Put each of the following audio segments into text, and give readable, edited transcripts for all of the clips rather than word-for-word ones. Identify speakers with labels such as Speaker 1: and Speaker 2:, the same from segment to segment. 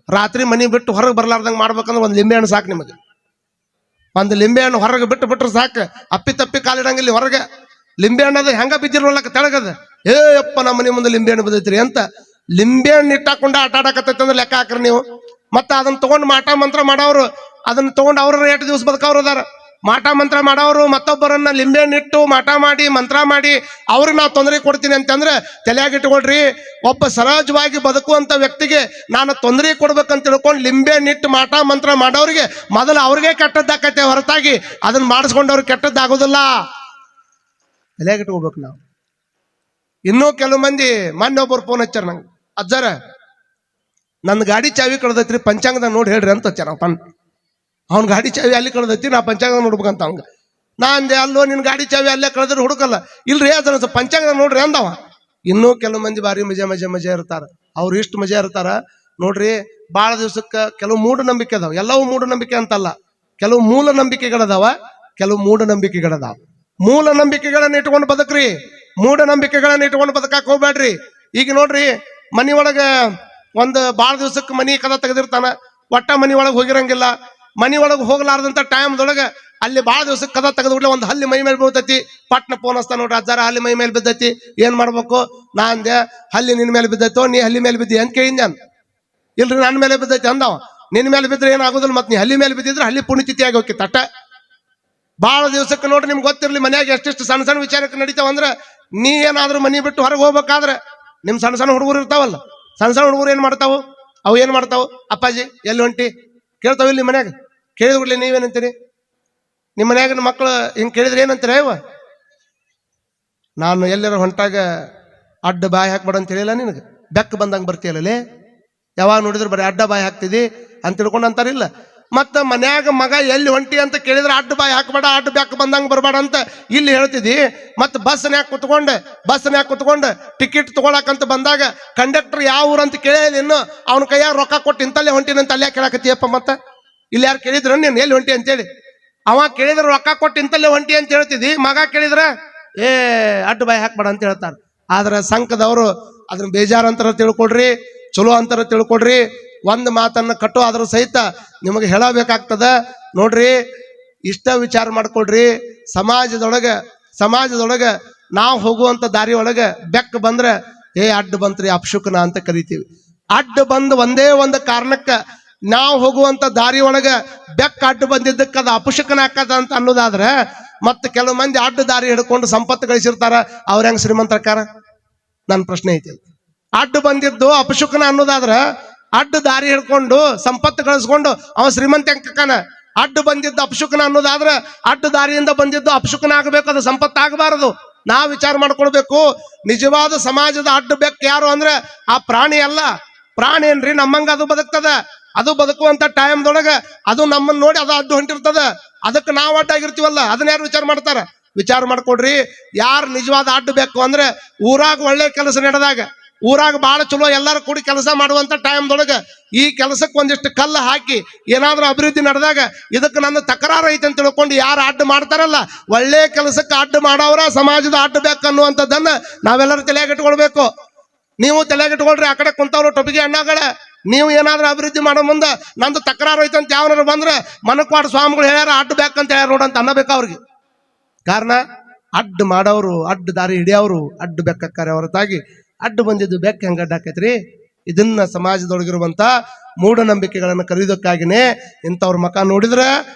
Speaker 1: ರಾತ್ರಿ ಮನೆ ಬಿಟ್ಟು ಹೊರಗೆ ಬರ್ಲಾರ್ದಂಗೆ ಮಾಡ್ಬೇಕಂದ್ರೆ ಒಂದು ಲಿಂಬೆ ಹಣ್ಣು ಸಾಕು ನಿಮಗೆ. ಒಂದು ಲಿಂಬೆ ಹಣ್ಣು ಹೊರಗೆ ಬಿಟ್ರೆ ಸಾಕು. ಅಪ್ಪಿ ತಪ್ಪಿ ಕಾಲಿಡಂಗಿಲ್ಲ ಹೊರಗೆ. ಲಿಂಬೆ ಹಣ್ಣದು ಹೆಂಗ ಬಿದ್ದಿರೋಲ್ಲಕ್ಕ ತೆಳಗದ. ಅಪ್ಪ ನಮ್ಮ ಮನೆ ಮುಂದೆ ಲಿಂಬೆ ಹಣ್ಣು ಬಿದ್ದೈತ್ರಿ ಅಂತ ಲಿಂಬೆ ಹಣ್ಣು ಇಟ್ಟಾಕೊಂಡು ಆಟ ಆಡಕತ್ತೈತೆ ಅಂದ್ರೆ ಲೆಕ್ಕ ಹಾಕ್ರಿ ನೀವು. ಮತ್ತೆ ಅದನ್ನ ತಗೊಂಡು ಮಾಟ ಮಂತ್ರ ಮಾಡೋರು, ಅದನ್ನ ತಗೊಂಡು ಅವ್ರ 8 ದಿವಸ ಬದುಕವ್ರು ಅದಾರ. ಮಾಟ ಮಂತ್ರ ಮಾಡೋರು ಮತ್ತೊಬ್ಬರನ್ನ ಲಿಂಬೆ ಹಣ್ಣು ಇಟ್ಟು ಮಾಟ ಮಾಡಿ ಮಂತ್ರ ಮಾಡಿ ಅವ್ರಿಗೆ ನಾವು ತೊಂದರೆ ಕೊಡ್ತೀನಿ ಅಂತಂದ್ರೆ ತಲೆಯಾಗಿಟ್ಕೊಳ್ರಿ. ಒಬ್ಬ ಸಹಜವಾಗಿ ಬದುಕುವಂತ ವ್ಯಕ್ತಿಗೆ ನಾನು ತೊಂದರೆ ಕೊಡ್ಬೇಕಂತ ತಿಳ್ಕೊಂಡು ಲಿಂಬೆ ಹಣ್ಣಿಟ್ಟು ಮಾಟ ಮಂತ್ರ ಮಾಡೋರಿಗೆ ಮೊದಲು ಅವ್ರಿಗೆ ಕೆಟ್ಟದ್ದಾಕೈತೆ ಹೊರತಾಗಿ ಅದನ್ನ ಮಾಡಿಸ್ಕೊಂಡವ್ರಿಗೆ ಕೆಟ್ಟದ್ದಾಗೋದಿಲ್ಲ. ತಲೆಯಾಗಿಟ್ಕೋಬೇಕು ನಾವು. ಇನ್ನೂ ಕೆಲವು ಮಂದಿ ಮೊನ್ನೆ ಒಬ್ಬರು ಫೋನ್ ಹಚ್ಚಾರ ನಂಗೆ, ಅಜ್ಜಾರ ನನ್ನ ಗಾಡಿ ಚಾವಿ ಕಳ್ದೈತ್ರಿ ಪಂಚಾಂಗದಾಗ ನೋಡಿ ಹೇಳ್ರಿ ಅಂತ ಹಚ್ಚಾರ. ಅವ್ನ ಗಾಡಿ ಚಾವಿ ಅಲ್ಲಿ ಕಳ್ದೈತಿ, ನಾ ಪಂಚಾಂಗದಾಗ ನೋಡ್ಬೇಕಂತ ಅವಂಗ. ನಾ ಅಂದೆ ಅಲ್ಲೋ ನಿನ್ನ ಗಾಡಿ ಚಾವಿ ಅಲ್ಲೇ ಕಳೆದ್ರೆ ಹುಡುಕಲ್ಲ. ಇಲ್ರಿ ಅದನ್ನ ಪಂಚಾಂಗದಾಗ ನೋಡ್ರಿ ಅಂದವ. ಇನ್ನೂ ಕೆಲವು ಮಂದಿ ಬಾರಿ ಮಜಾ ಇರ್ತಾರ. ಅವ್ರು ಇಷ್ಟು ಮಜಾ ಇರ್ತಾರ ನೋಡ್ರಿ. ಭಾಳ ದಿವ್ಸಕ್ಕೆ ಕೆಲವು ಮೂಢನಂಬಿಕೆ ಅದಾವ. ಎಲ್ಲವೂ ಮೂಢನಂಬಿಕೆ ಅಂತಲ್ಲ, ಕೆಲವು ಮೂಲ ನಂಬಿಕೆಗಳದಾವ, ಕೆಲವು ಮೂಢನಂಬಿಕೆಗಳದಾವ. ಮೂಲ ನಂಬಿಕೆಗಳನ್ನ ಇಟ್ಕೊಂಡು ಬದುಕ್ರಿ, ಮೂಢನಂಬಿಕೆಗಳನ್ನ ಇಟ್ಕೊಂಡು ಬದುಕಾಕ್ ಹೋಗ್ಬೇಡ್ರಿ. ಈಗ ನೋಡ್ರಿ, ಮನಿ ಒಳಗ ಒಂದು ಭಾಳ ದಿವ್ಸಕ್ಕೆ ಮನಿ ಕದ ತೆಗೆದಿರ್ತಾನ, ಒಟ್ಟ ಮನಿ ಒಳಗೆ ಹೋಗಿರಂಗಿಲ್ಲ. ಮನಿ ಒಳಗೆ ಹೋಗ್ಲಾರ್ದಂತ ಟೈಮ್ದೊಳಗೆ ಅಲ್ಲಿ ಭಾಳ ದಿವ್ಸಕ್ಕೆ ಕದ ತೆಗೆದ್ಬಿಡ್ಲೆ ಒಂದು ಹಲ್ಲಿ ಮೈ ಮೇಲೆ ಬೀಳ್ತೈತಿ. ಪಟ್ನ ಫೋನ್ ಹಚ್ತಾನ, ನೋಡ್ರಿ ಅಜ್ಜಾರ ಹಲ್ಲಿ ಮೈ ಮೇಲೆ ಬಿದ್ದೈತಿ, ಏನ್ ಮಾಡ್ಬೇಕು? ನಾ ಅಂದೆ ಹಲ್ಲಿ ನಿನ್ ಮೇಲೆ ಬಿದ್ದೈತೋ, ನೀ ಹಲ್ಲಿ ಮೇಲೆ ಬಿದ್ದಿ ಅಂತ ಕೇಳಿದ್ ನಾನು. ಇಲ್ರಿ ನನ್ನ ಮೇಲೆ ಬಿದ್ದೈತಿ ಅಂದವ. ನಿನ್ ಮೇಲೆ ಬಿದ್ರೆ ಏನಾಗೋದಿಲ್ಲ, ಮತ್ತೆ ನೀ ಹಲ್ಲಿ ಮೇಲೆ ಬಿದ್ದಿದ್ರೆ ಹಲ್ಲಿ ಪುಣ್ಯತಿಥಿ ಆಗಿ ಹೋಗಿ ತಟ್ಟ. ಭಾಳ ದಿವ್ಸಕ್ಕೆ ನೋಡ್ರಿ, ನಿಮ್ಗೆ ಗೊತ್ತಿರ್ಲಿ ಮನ್ಯಾಗ ಎಷ್ಟೆಷ್ಟು ಸಣ್ಣ ಸಣ್ಣ ವಿಚಾರಕ್ಕೆ ನಡೀತಾವಂದ್ರೆ, ನೀ ಏನಾದ್ರೂ ಮನಿ ಬಿಟ್ಟು ಹೊರಗೆ ಹೋಗ್ಬೇಕಾದ್ರೆ ನಿಮ್ ಸಣ್ಣ ಸಣ್ಣ ಹುಡುಗರು ಇರ್ತಾವಲ್ಲ, ಸಣ್ಣ ಸಣ್ಣ ಹುಡುಗರು ಏನ್ ಮಾಡ್ತಾವು? ಅವು ಏನ್ ಮಾಡ್ತಾವು? ಅಪ್ಪಾಜಿ ಎಲ್ಲಿ ಹೊಂಟಿ ಕೇಳ್ತಾವ ಇಲ್ಲಿ ಮನ್ಯಾಗ. ಕೇಳಿದ್ ಬಿಡ್ಲಿ ನೀವೇನಂತೀರಿ? ನಿಮ್ಮ ಮನ್ಯಾಗ ಮಕ್ಕಳು ಹಿಂಗೆ ಕೇಳಿದ್ರೆ ಏನಂತೀರ? ಇವ ನಾನು ಎಲ್ಲರ ಹೊಂಟಾಗ ಅಡ್ಡ ಬಾಯಿ ಹಾಕ್ಬೇಡ ಅಂತ ಹೇಳಿಲ್ಲ ನಿನಗೆ? ಬೆಕ್ಕ ಬಂದಂಗೆ ಬರ್ತೀಯಲ್ಲೇ, ಯಾವಾಗ ನೋಡಿದ್ರೆ ಬರೀ ಅಡ್ಡ ಬಾಯಿ ಹಾಕ್ತಿದಿ ಅಂತ ತಿಳ್ಕೊಂಡು ಅಂತಾರಿಲ್ಲ. ಮತ್ತ ಮನ್ಯಾಗ ಮಗ ಎಲ್ಲಿ ಹೊಂಟಿ ಅಂತ ಕೇಳಿದ್ರೆ ಅಡ್ಡ ಬಾಯಿ ಹಾಕ್ಬೇಡ, ಅಡ್ಡ ಬೆಕ್ಕ ಬಂದಂಗೆ ಬರಬೇಡ ಅಂತ ಇಲ್ಲಿ ಹೇಳ್ತಿದ್ದಿ. ಮತ್ತು ಬಸ್ನ್ಯಾಗ ಕುತ್ಕೊಂಡು ಟಿಕೆಟ್ ತಗೊಳಕಂತ ಬಂದಾಗ ಕಂಡಕ್ಟರ್ ಯಾವ ಊರಂತ ಕೇಳಿಲ್ಲ, ಇನ್ನು ಅವ್ನ ಕೈಯಾಗ ರೊಕ್ಕ ಕೊಟ್ಟು ಇಂತಲ್ಲೇ ಹೊಂಟಿನಂತ ಅಲ್ಲೇ ಕೇಳಕತ್ತೀಯಪ್ಪ. ಮತ್ತ ಇಲ್ಲಿ ಯಾರು ಕೇಳಿದ್ರ ನೀನು ಎಲ್ಲಿ ಹೊಂಟಿ ಅಂತೇಳಿ? ಅವ ಕೇಳಿದ್ರೆ ರೊಕ್ಕ ಕೊಟ್ಟು ಇಂತಲ್ಲೇ ಹೊಂಟಿ ಅಂತ ಹೇಳ್ತಿದ್ದಿ, ಮಗ ಕೇಳಿದ್ರ ಅಡ್ಡ ಬಾಯಿ ಹಾಕ್ಬೇಡ ಅಂತ ಹೇಳ್ತಾರೆ. ಆದ್ರೆ ಸಂಘದವರು ಅದನ್ನ ಬೇಜಾರಂತರ ತಿಳ್ಕೊಡ್ರಿ, ಚಲೋ ಅಂತರ ತಿಳ್ಕೊಡ್ರಿ. ಒಂದು ಮಾತನ್ನ ಕಟ್ಟೋ ಅದ್ರ ಸಹಿತ ನಿಮಗೆ ಹೇಳಬೇಕಾಗ್ತದ. ನೋಡ್ರಿ, ಇಷ್ಟ ವಿಚಾರ ಮಾಡ್ಕೊಡ್ರಿ. ಸಮಾಜದೊಳಗೆ ನಾವು ಹೋಗುವಂತ ದಾರಿ ಒಳಗೆ ಬೆಕ್ಕ ಬಂದ್ರೆ ಅಡ್ಡ ಬಂತ್ರಿ ಅಪಶುಕನ ಅಂತ ಕರಿತೀವಿ. ಅಡ್ಡ ಬಂದ್ ಒಂದೇ ಒಂದು ಕಾರಣಕ್ಕ ನಾವು ಹೋಗುವಂತ ದಾರಿ ಒಳಗ ಬೆಕ್ಕ ಅಡ್ಡ ಬಂದಿದ್ದಕ್ಕೆ ಅದು ಅಪಶುಕನ ಹಾಕದ ಅಂತ ಅನ್ನೋದಾದ್ರೆ, ಮತ್ತೆ ಕೆಲವು ಮಂದಿ ಅಡ್ಡ ದಾರಿ ಹಿಡ್ಕೊಂಡು ಸಂಪತ್ತು ಗಳಿಸಿರ್ತಾರ, ಅವ್ರ ಹೆಂಗ್ ಶ್ರೀಮಂತರಕಾರ? ನನ್ನ ಪ್ರಶ್ನೆ ಐತಿ. ಅಡ್ಡ ಬಂದಿದ್ದು ಅಪಶುಕನ ಅನ್ನೋದಾದ್ರ, ಅಡ್ಡ ದಾರಿ ಹಿಡ್ಕೊಂಡು ಸಂಪತ್ತು ಗಳಿಸ್ಕೊಂಡು ಅವ ಶ್ರೀಮಂತ ಹೆಂಗಕ್ಕನ? ಅಡ್ಡ ಬಂದಿದ್ದು ಅಪಶುಕನ ಅನ್ನೋದಾದ್ರ, ಅಡ್ಡ ದಾರಿಯಿಂದ ಬಂದಿದ್ದು ಅಪಶುಕನ ಆಗಬೇಕು, ಅದು ಸಂಪತ್ತು ಆಗಬಾರದು. ನಾವು ವಿಚಾರ ಮಾಡ್ಕೊಳ್ಬೇಕು. ನಿಜವಾದ ಸಮಾಜದ ಅಡ್ಡ ಬೆಕ್ಕ ಯಾರು ಅಂದ್ರೆ ಆ ಪ್ರಾಣಿ ಅಲ್ಲ. ಪ್ರಾಣಿ ಏನ್ರಿ ನಮ್ಮಂಗ ಅದು ಬದುಕ್ತದ. ಅದು ಬದುಕುವಂತ ಟೈಮ್ದೊಳಗ ಅದು ನಮ್ಮನ್ನ ನೋಡಿ ಅದು ಅಡ್ಡು ಹೊಂಟಿರ್ತದ. ಅದಕ್ಕೆ ನಾವು ಅಡ್ಡಾಗಿರ್ತೀವಲ್ಲ, ಅದನ್ನ ಯಾರು ವಿಚಾರ ಮಾಡ್ತಾರ? ವಿಚಾರ ಮಾಡ್ಕೊಡ್ರಿ. ಯಾರು ನಿಜವಾದ ಅಡ್ಡ ಬೇಕು ಅಂದ್ರೆ, ಊರಾಗ ಒಳ್ಳೆ ಕೆಲಸ ನಡೆದಾಗ, ಊರಾಗ ಬಹಳ ಚಲೋ ಎಲ್ಲಾರು ಕೂಡಿ ಕೆಲಸ ಮಾಡುವಂತ ಟೈಮ್ದೊಳಗ ಈ ಕೆಲಸಕ್ಕೆ ಒಂದಿಷ್ಟು ಕಲ್ಲು ಹಾಕಿ ಏನಾದ್ರೂ ಅಭಿವೃದ್ಧಿ ನಡೆದಾಗ ಇದಕ್ಕೆ ನನ್ನ ತಕರಾರು ಐತೆ ಅಂತ ತಿಳ್ಕೊಂಡು ಯಾರು ಅಡ್ಡ ಮಾಡ್ತಾರಲ್ಲ, ಒಳ್ಳೆ ಕೆಲಸಕ್ಕೆ ಅಡ್ಡ ಮಾಡವ್ರ ಸಮಾಜದ ಅಡ್ಡ ಬೇಕು ಅನ್ನುವಂಥದ್ದನ್ನ ನಾವೆಲ್ಲರೂ ತಲೆಯಾಗಿಟ್ಕೊಳ್ಬೇಕು. ನೀವು ತಲೆಯಾಗಿಟ್ಕೊಳ್ರಿ. ಆ ಕಡೆ ಕುಂತವ್ರು ಟೊಪಿಗೆ ಅಣ್ಣಗಳ, ನೀವು ಏನಾದ್ರೂ ಅಭಿವೃದ್ಧಿ ಮಾಡೋ ಮುಂದೆ ನಂದು ತಕರಾರು ಐತೆ ಅಂತ ಯಾವನಾರು ಬಂದ್ರೆ ಮನಕ್ವಾಡ ಸ್ವಾಮಿಗಳು ಹೇಳ್ಯಾರ ಅಡ್ಡ ಬೇಕಂತ ಹೇಳ್ಯಾರ ನೋಡಂತ ಅನ್ನಬೇಕು ಅವ್ರಿಗೆ. ಕಾರಣ ಅಡ್ಡ ಮಾಡೋರು, ಅಡ್ಡ ದಾರಿ ಹಿಡಿಯೋರು ಅಡ್ಡ ಬೆಕ್ಕಾರೆ ಹೊರತಾಗಿ ಅಡ್ಡ ಬಂದಿದ್ದು ಬೆಕ್ಕ ಹೆಂಗ ಅಡ್ಡ ಆಕೈತ್ರಿ? ಇದನ್ನ ಸಮಾಜದೊಳಗಿರುವಂತ ಮೂಢನಂಬಿಕೆಗಳನ್ನ ಕರೀದಕ್ಕಾಗಿನೇ ಇಂಥವ್ರ ಮಕ ನೋಡಿದ್ರೆ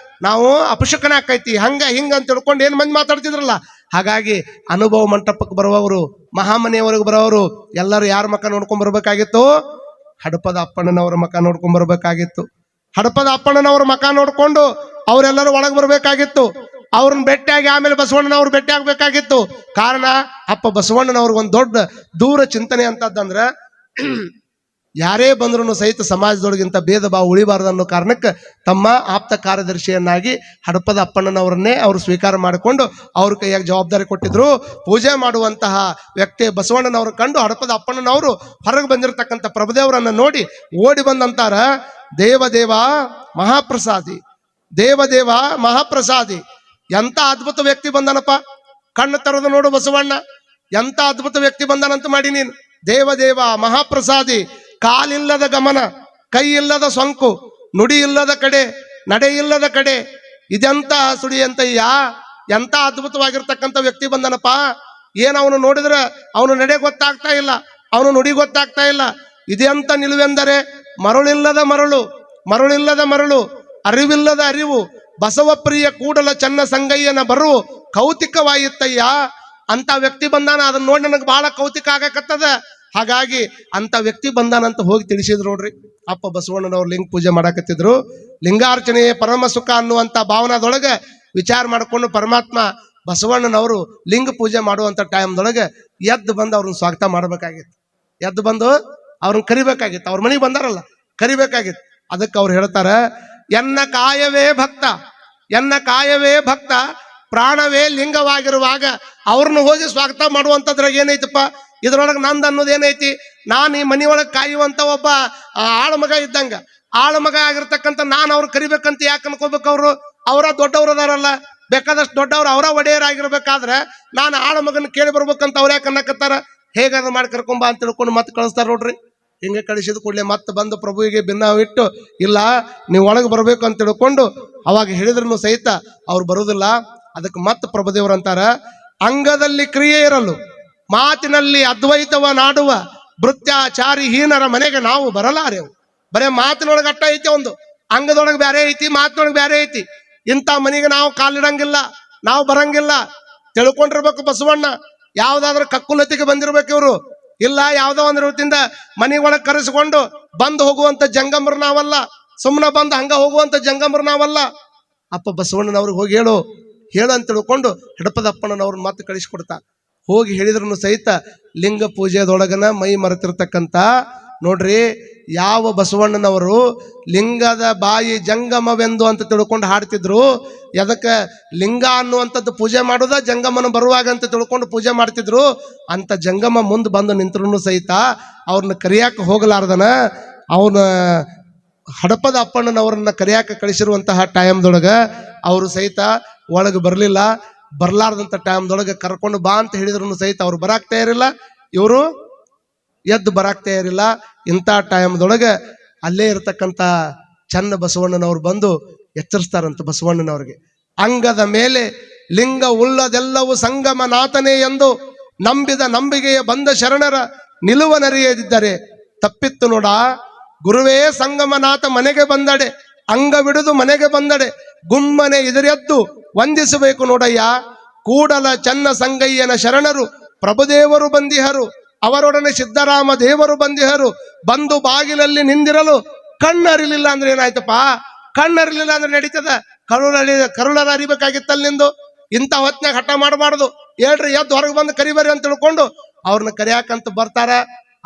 Speaker 1: ನಾವು ಅಪಶಕನ ಆಕೈತಿ, ಹಂಗ ಹಿಂಗ ಅಂತ ತಿಳ್ಕೊಂಡು ಏನ್ ಮಂದಿ ಮಾತಾಡ್ತಿದ್ರಲ್ಲ. ಹಾಗಾಗಿ ಅನುಭವ ಮಂಟಪಕ್ಕೆ ಬರುವವರು, ಮಹಾಮನೆಯವರೆಗೆ ಬರೋವರು ಎಲ್ಲರೂ ಯಾರ ಮಕ ನೋಡ್ಕೊಂಡ್ ಬರ್ಬೇಕಾಗಿತ್ತು? ಹಡಪದ ಅಪ್ಪಣ್ಣನವರ ಮಕ ನೋಡ್ಕೊಂಡ್ ಬರ್ಬೇಕಾಗಿತ್ತು. ಹಡಪದ ಅಪ್ಪಣ್ಣನವರ ಮಕ ನೋಡ್ಕೊಂಡು ಅವರೆಲ್ಲರೂ ಒಳಗೆ ಬರ್ಬೇಕಾಗಿತ್ತು. ಅವ್ರನ್ನ ಭೇಟಿಯಾಗಿ ಆಮೇಲೆ ಬಸವಣ್ಣನವ್ರು ಭೇಟಿ ಆಗ್ಬೇಕಾಗಿತ್ತು. ಕಾರಣ ಅಪ್ಪ ಬಸವಣ್ಣನವ್ರಿಗೊಂದು ದೊಡ್ಡ ದೂರ ಚಿಂತನೆ ಅಂತಂದ್ರೆ, ಯಾರೇ ಬಂದ್ರು ಸಹಿತ ಸಮಾಜದೊಳಗಿಂತ ಭೇದ ಭಾವ ಉಳಿಬಾರದು ಅನ್ನೋ ಕಾರಣಕ್ಕೆ ತಮ್ಮ ಆಪ್ತ ಕಾರ್ಯದರ್ಶಿಯನ್ನಾಗಿ ಹಡಪದ ಅಪ್ಪಣ್ಣನವರನ್ನೇ ಅವರು ಸ್ವೀಕಾರ ಮಾಡಿಕೊಂಡು ಅವ್ರ ಕೈಯಾಗಿ ಜವಾಬ್ದಾರಿ ಕೊಟ್ಟಿದ್ರು. ಪೂಜೆ ಮಾಡುವಂತಹ ವ್ಯಕ್ತಿ ಬಸವಣ್ಣನವರು ಕಂಡು ಹಡಪದ ಅಪ್ಪಣ್ಣನವರು ಹೊರಗೆ ಬಂದಿರತಕ್ಕಂಥ ಪ್ರಭುದೇವರನ್ನ ನೋಡಿ ಓಡಿ ಬಂದಂತಾರ, ದೇವದೇವ ಮಹಾಪ್ರಸಾದಿ, ದೇವದೇವ ಮಹಾಪ್ರಸಾದಿ. ಎಂತ ಅದ್ಭುತ ವ್ಯಕ್ತಿ ಬಂದನಪ್ಪ, ಕಣ್ಣು ತರದು ನೋಡು ಬಸವಣ್ಣ, ಎಂತ ಅದ್ಭುತ ವ್ಯಕ್ತಿ ಬಂದನಂತ ಮಾಡಿ ನೀನು. ದೇವದೇವ ಮಹಾಪ್ರಸಾದಿ, ಕಾಲಿಲ್ಲದ ಗಮನ, ಕೈ ಇಲ್ಲದ ಸೊಂಕು, ನುಡಿ ಇಲ್ಲದ ಕಡೆ, ನಡೆ ಇಲ್ಲದ ಕಡೆ, ಇದೆಂತ ಸುಡಿಯಂತಯ್ಯ, ಎಂತ ಅದ್ಭುತವಾಗಿರ್ತಕ್ಕಂಥ ವ್ಯಕ್ತಿ ಬಂದನಪ್ಪ. ಏನ್ ಅವನು ನೋಡಿದ್ರೆ ಅವನು ನಡೆ ಗೊತ್ತಾಗ್ತಾ ಇಲ್ಲ, ಅವನು ನುಡಿ ಗೊತ್ತಾಗ್ತಾ ಇಲ್ಲ. ಇದೆಂತ ನಿಲುವೆಂದರೆ ಮರುಳಿಲ್ಲದ ಮರಳು, ಮರುಳಿಲ್ಲದ ಮರಳು, ಅರಿವಿಲ್ಲದ ಅರಿವು, ಬಸವಪ್ರಿಯ ಕೂಡಲ ಚನ್ನ ಸಂಗಯ್ಯನ ಬರು ಕೌತಿಕವಾಯಿತಯ್ಯ. ಅಂತ ವ್ಯಕ್ತಿ ಬಂದಾನ, ಅದನ್ನ ನೋಡಿ ನನಗೆ ಬಹಳ ಕೌತಿಕ ಆಗಕತ್ತದ. ಹಾಗಾಗಿ ಅಂತ ವ್ಯಕ್ತಿ ಬಂದಾನಂತ ಹೋಗಿ ತಿಳಿಸಿದ್ರು ನೋಡ್ರಿ. ಅಪ್ಪ ಬಸವಣ್ಣನವ್ರು ಲಿಂಗ ಪೂಜೆ ಮಾಡಾಕತ್ತಿದ್ರು. ಲಿಂಗಾರ್ಚನೆಯೇ ಪರಮ ಸುಖ ಅನ್ನುವಂತ ಭಾವನಾದೊಳಗೆ ವಿಚಾರ ಮಾಡ್ಕೊಂಡು ಪರಮಾತ್ಮ ಬಸವಣ್ಣನವರು ಲಿಂಗ ಪೂಜೆ ಮಾಡುವಂತ ಟೈಮ್ದೊಳಗೆ ಎದ್ದು ಬಂದು ಅವ್ರನ್ನ ಸ್ವಾಗತ ಮಾಡ್ಬೇಕಾಗಿತ್ತು, ಎದ್ದು ಬಂದು ಅವ್ರನ್ನ ಕರಿಬೇಕಾಗಿತ್ತು. ಅವ್ರ ಮನೆಗೆ ಬಂದಾರಲ್ಲ, ಕರಿಬೇಕಾಗಿತ್ತು. ಅದಕ್ಕೆ ಅವ್ರು ಹೇಳ್ತಾರ, ಎನ್ನ ಕಾಯವೇ ಭಕ್ತ, ಎನ್ನ ಕಾಯವೇ ಭಕ್ತ, ಪ್ರಾಣವೇ ಲಿಂಗವಾಗಿರುವಾಗ ಅವ್ರನ್ನ ಹೋಗಿ ಸ್ವಾಗತ ಮಾಡುವಂತದ್ರಾಗ ಏನೈತಪ್ಪ, ಇದ್ರೊಳಗೆ ನಂದು ಅನ್ನೋದು ಏನೈತಿ? ನಾನು ಈ ಮನೆಯೊಳಗೆ ಕಾಯುವಂತ ಒಬ್ಬ ಆಳ್ಮಗ ಇದ್ದಂಗ, ಆಳ್ಮಗ ಆಗಿರ್ತಕ್ಕಂಥ ನಾನು ಅವ್ರು ಕರಿಬೇಕಂತ ಯಾಕೆ ಅನ್ಕೋಬೇಕು? ಅವರ ದೊಡ್ಡವ್ರು ಅದಾರಲ್ಲ, ಬೇಕಾದಷ್ಟು ದೊಡ್ಡವ್ರು, ಅವರ ಒಡೆಯರಾಗಿರ್ಬೇಕಾದ್ರೆ ನಾನು ಆಳ್ಮಗನ ಕೇಳಿ ಬರ್ಬೇಕಂತ ಅವ್ರು ಯಾಕೆ ಅನ್ನಕತ್ತಾರ? ಹೇಗಾದ್ರು ಮಾಡಿ ಕರ್ಕೊಂಬ ಅಂತ ತಿಳ್ಕೊಂಡು ಮತ್ತೆ ಕಳಿಸ್ತಾರ ನೋಡ್ರಿ. ಹಿಂಗೆ ಕಳಿಸಿದ ಕೂಡಲೇ ಮತ್ತೆ ಬಂದು ಪ್ರಭುವಿಗೆ ಭಿನ್ನವಿಟ್ಟು, ಇಲ್ಲ ನೀವು ಒಳಗೆ ಬರಬೇಕು ಅಂತ ತಿಳ್ಕೊಂಡು ಅವಾಗ ಹೇಳಿದ್ರು ಸಹಿತ ಅವ್ರು ಬರುದಿಲ್ಲ. ಅದಕ್ಕೆ ಮತ್ತೆ ಪ್ರಭುದೇವರು ಅಂತಾರ, ಅಂಗದಲ್ಲಿ ಕ್ರಿಯೆ ಇರಲು, ಮಾತಿನಲ್ಲಿ ಅದ್ವೈತವ ನಾಡುವ ಭೃತ್ಯಾಚಾರಿ ಹೀನರ ಮನೆಗೆ ನಾವು ಬರಲಾರೆವು. ಬರೇ ಮಾತಿನೊಳಗೆ ಅಟ್ಟ ಐತಿ, ಒಂದು ಅಂಗದೊಳಗೆ ಬೇರೆ ಐತಿ, ಮಾತಿನೊಳಗೆ ಬೇರೆ ಐತಿ. ಇಂಥ ಮನೆಗೆ ನಾವು ಕಾಲಿಡಂಗಿಲ್ಲ, ನಾವು ಬರಂಗಿಲ್ಲ ತಿಳ್ಕೊಂಡಿರ್ಬೇಕು ಬಸವಣ್ಣ. ಯಾವ್ದಾದ್ರು ಕಕ್ಕುಲತಿಗೆ ಬಂದಿರ್ಬೇಕು ಇವರು, ಇಲ್ಲ ಯಾವ್ದೋ ಒಂದು ರೀತಿಯಿಂದ ಮನೆಯೊಳಗೆ ಕರೆಸಿಕೊಂಡು ಬಂದು ಹೋಗುವಂತ ಜಂಗಮರು ನಾವಲ್ಲ, ಸುಮ್ಮನೆ ಬಂದು ಹಂಗ ಹೋಗುವಂತ ಜಂಗಮರು ನಾವಲ್ಲ. ಅಪ್ಪ ಬಸವಣ್ಣನವ್ರಿಗೆ ಹೋಗಿ ಹೇಳು ಅಂತ ತಿಳ್ಕೊಂಡು ಹಿಡಪದಪ್ಪಣ್ಣನವ್ರನ್ನ ಮತ್ತೆ ಕಳಿಸ್ಕೊಡ್ತಾ. ಹೋಗಿ ಹೇಳಿದ್ರು ಸಹಿತ ಲಿಂಗ ಪೂಜೆದೊಳಗನ ಮೈ ಮರೆತಿರ್ತಕ್ಕಂಥ ನೋಡ್ರಿ, ಯಾವ ಬಸವಣ್ಣನವರು ಲಿಂಗದ ಬಾಯಿ ಜಂಗಮವೆಂದು ಅಂತ ತಿಳ್ಕೊಂಡು ಹಾಡ್ತಿದ್ರು. ಎದಕ್ಕೆ? ಲಿಂಗ ಅನ್ನುವಂಥದ್ದು ಪೂಜೆ ಮಾಡೋದ ಜಂಗಮನ ಬರುವಾಗ ಅಂತ ತಿಳ್ಕೊಂಡು ಪೂಜೆ ಮಾಡ್ತಿದ್ರು. ಅಂತ ಜಂಗಮ ಮುಂದೆ ಬಂದು ನಿಂತರೂ ಸಹಿತ ಅವ್ರನ್ನ ಕರಿಯಾಕ ಹೋಗಲಾರ್ದನ ಅವನ ಹಡಪದ ಅಪ್ಪಣ್ಣನವ್ರನ್ನ ಕರಿಯಾಕ ಕಳಿಸಿರುವಂತಹ ಟೈಮ್ದೊಳಗೆ ಅವರು ಸಹಿತ ಒಳಗೆ ಬರಲಿಲ್ಲ. ಬರ್ಲಾರ್ದಂಥ ಟೈಮ್ದೊಳಗೆ ಕರ್ಕೊಂಡು ಬಾ ಅಂತ ಹೇಳಿದ್ರು ಸಹಿತ ಅವ್ರು ಬರಾಕ್ ತಯಾರಿಲ್ಲ, ಇವರು ಎದ್ದು ಬರಾಕ್ ತಯಾರಿಲ್ಲ. ಇಂಥ ಟೈಮ್ದೊಳಗೆ ಅಲ್ಲೇ ಇರತಕ್ಕಂಥ ಚನ್ನ ಬಸವಣ್ಣನವ್ರು ಬಂದು ಎಚ್ಚರಿಸ್ತಾರಂತ ಬಸವಣ್ಣನವ್ರಿಗೆ. ಅಂಗದ ಮೇಲೆ ಲಿಂಗ ಉಳ್ಳದೆಲ್ಲವೂ ಸಂಗಮನಾಥನೇ ಎಂದು ನಂಬಿದ ನಂಬಿಕೆಯ ಬಂದ ಶರಣರ ನಿಲುವನರಿಯದಿದ್ದರೆ ತಪ್ಪಿತ್ತು ನೋಡ. ಗುರುವೇ ಸಂಗಮನಾಥ ಮನೆಗೆ ಬಂದಡೆ, ಅಂಗವಿಡುದು ಮನೆಗೆ ಬಂದಡೆ ಗುಮ್ಮನೆ ಎದುರೆದ್ದು ವಂದಿಸಬೇಕು ನೋಡಯ್ಯ. ಕೂಡಲ ಚನ್ನ ಸಂಗಯ್ಯನ ಶರಣರು ಪ್ರಭುದೇವರು ಬಂದಿಹರು, ಅವರೊಡನೆ ಸಿದ್ದರಾಮ ದೇವರು ಬಂದಿಹರು. ಬಂದು ಬಾಗಿಲಲ್ಲಿ ನಿಂದಿರಲು ಕಣ್ಣರಿಲಿಲ್ಲ ಅಂದ್ರೆ ಏನಾಯ್ತಪ್ಪ? ಕಣ್ಣರಿಲಿಲ್ಲ ಅಂದ್ರೆ ನಡೀತದ? ಕರುಳರ ಅರಿಬೇಕಾಗಿತ್ತಲ್ಲ ನಿಂದು. ಇಂಥ ಹೊತ್ನಾಗ ಹಠ ಮಾಡಬಾರ್ದು. ಹೇಳ್ರಿ ಎದ್ದು ಹೊರಗೆ ಬಂದು ಕರಿಬರಿ ಅಂತ ತಿಳ್ಕೊಂಡು ಅವ್ರನ್ನ ಕರಿಯಾಕಂತ ಬರ್ತಾರ.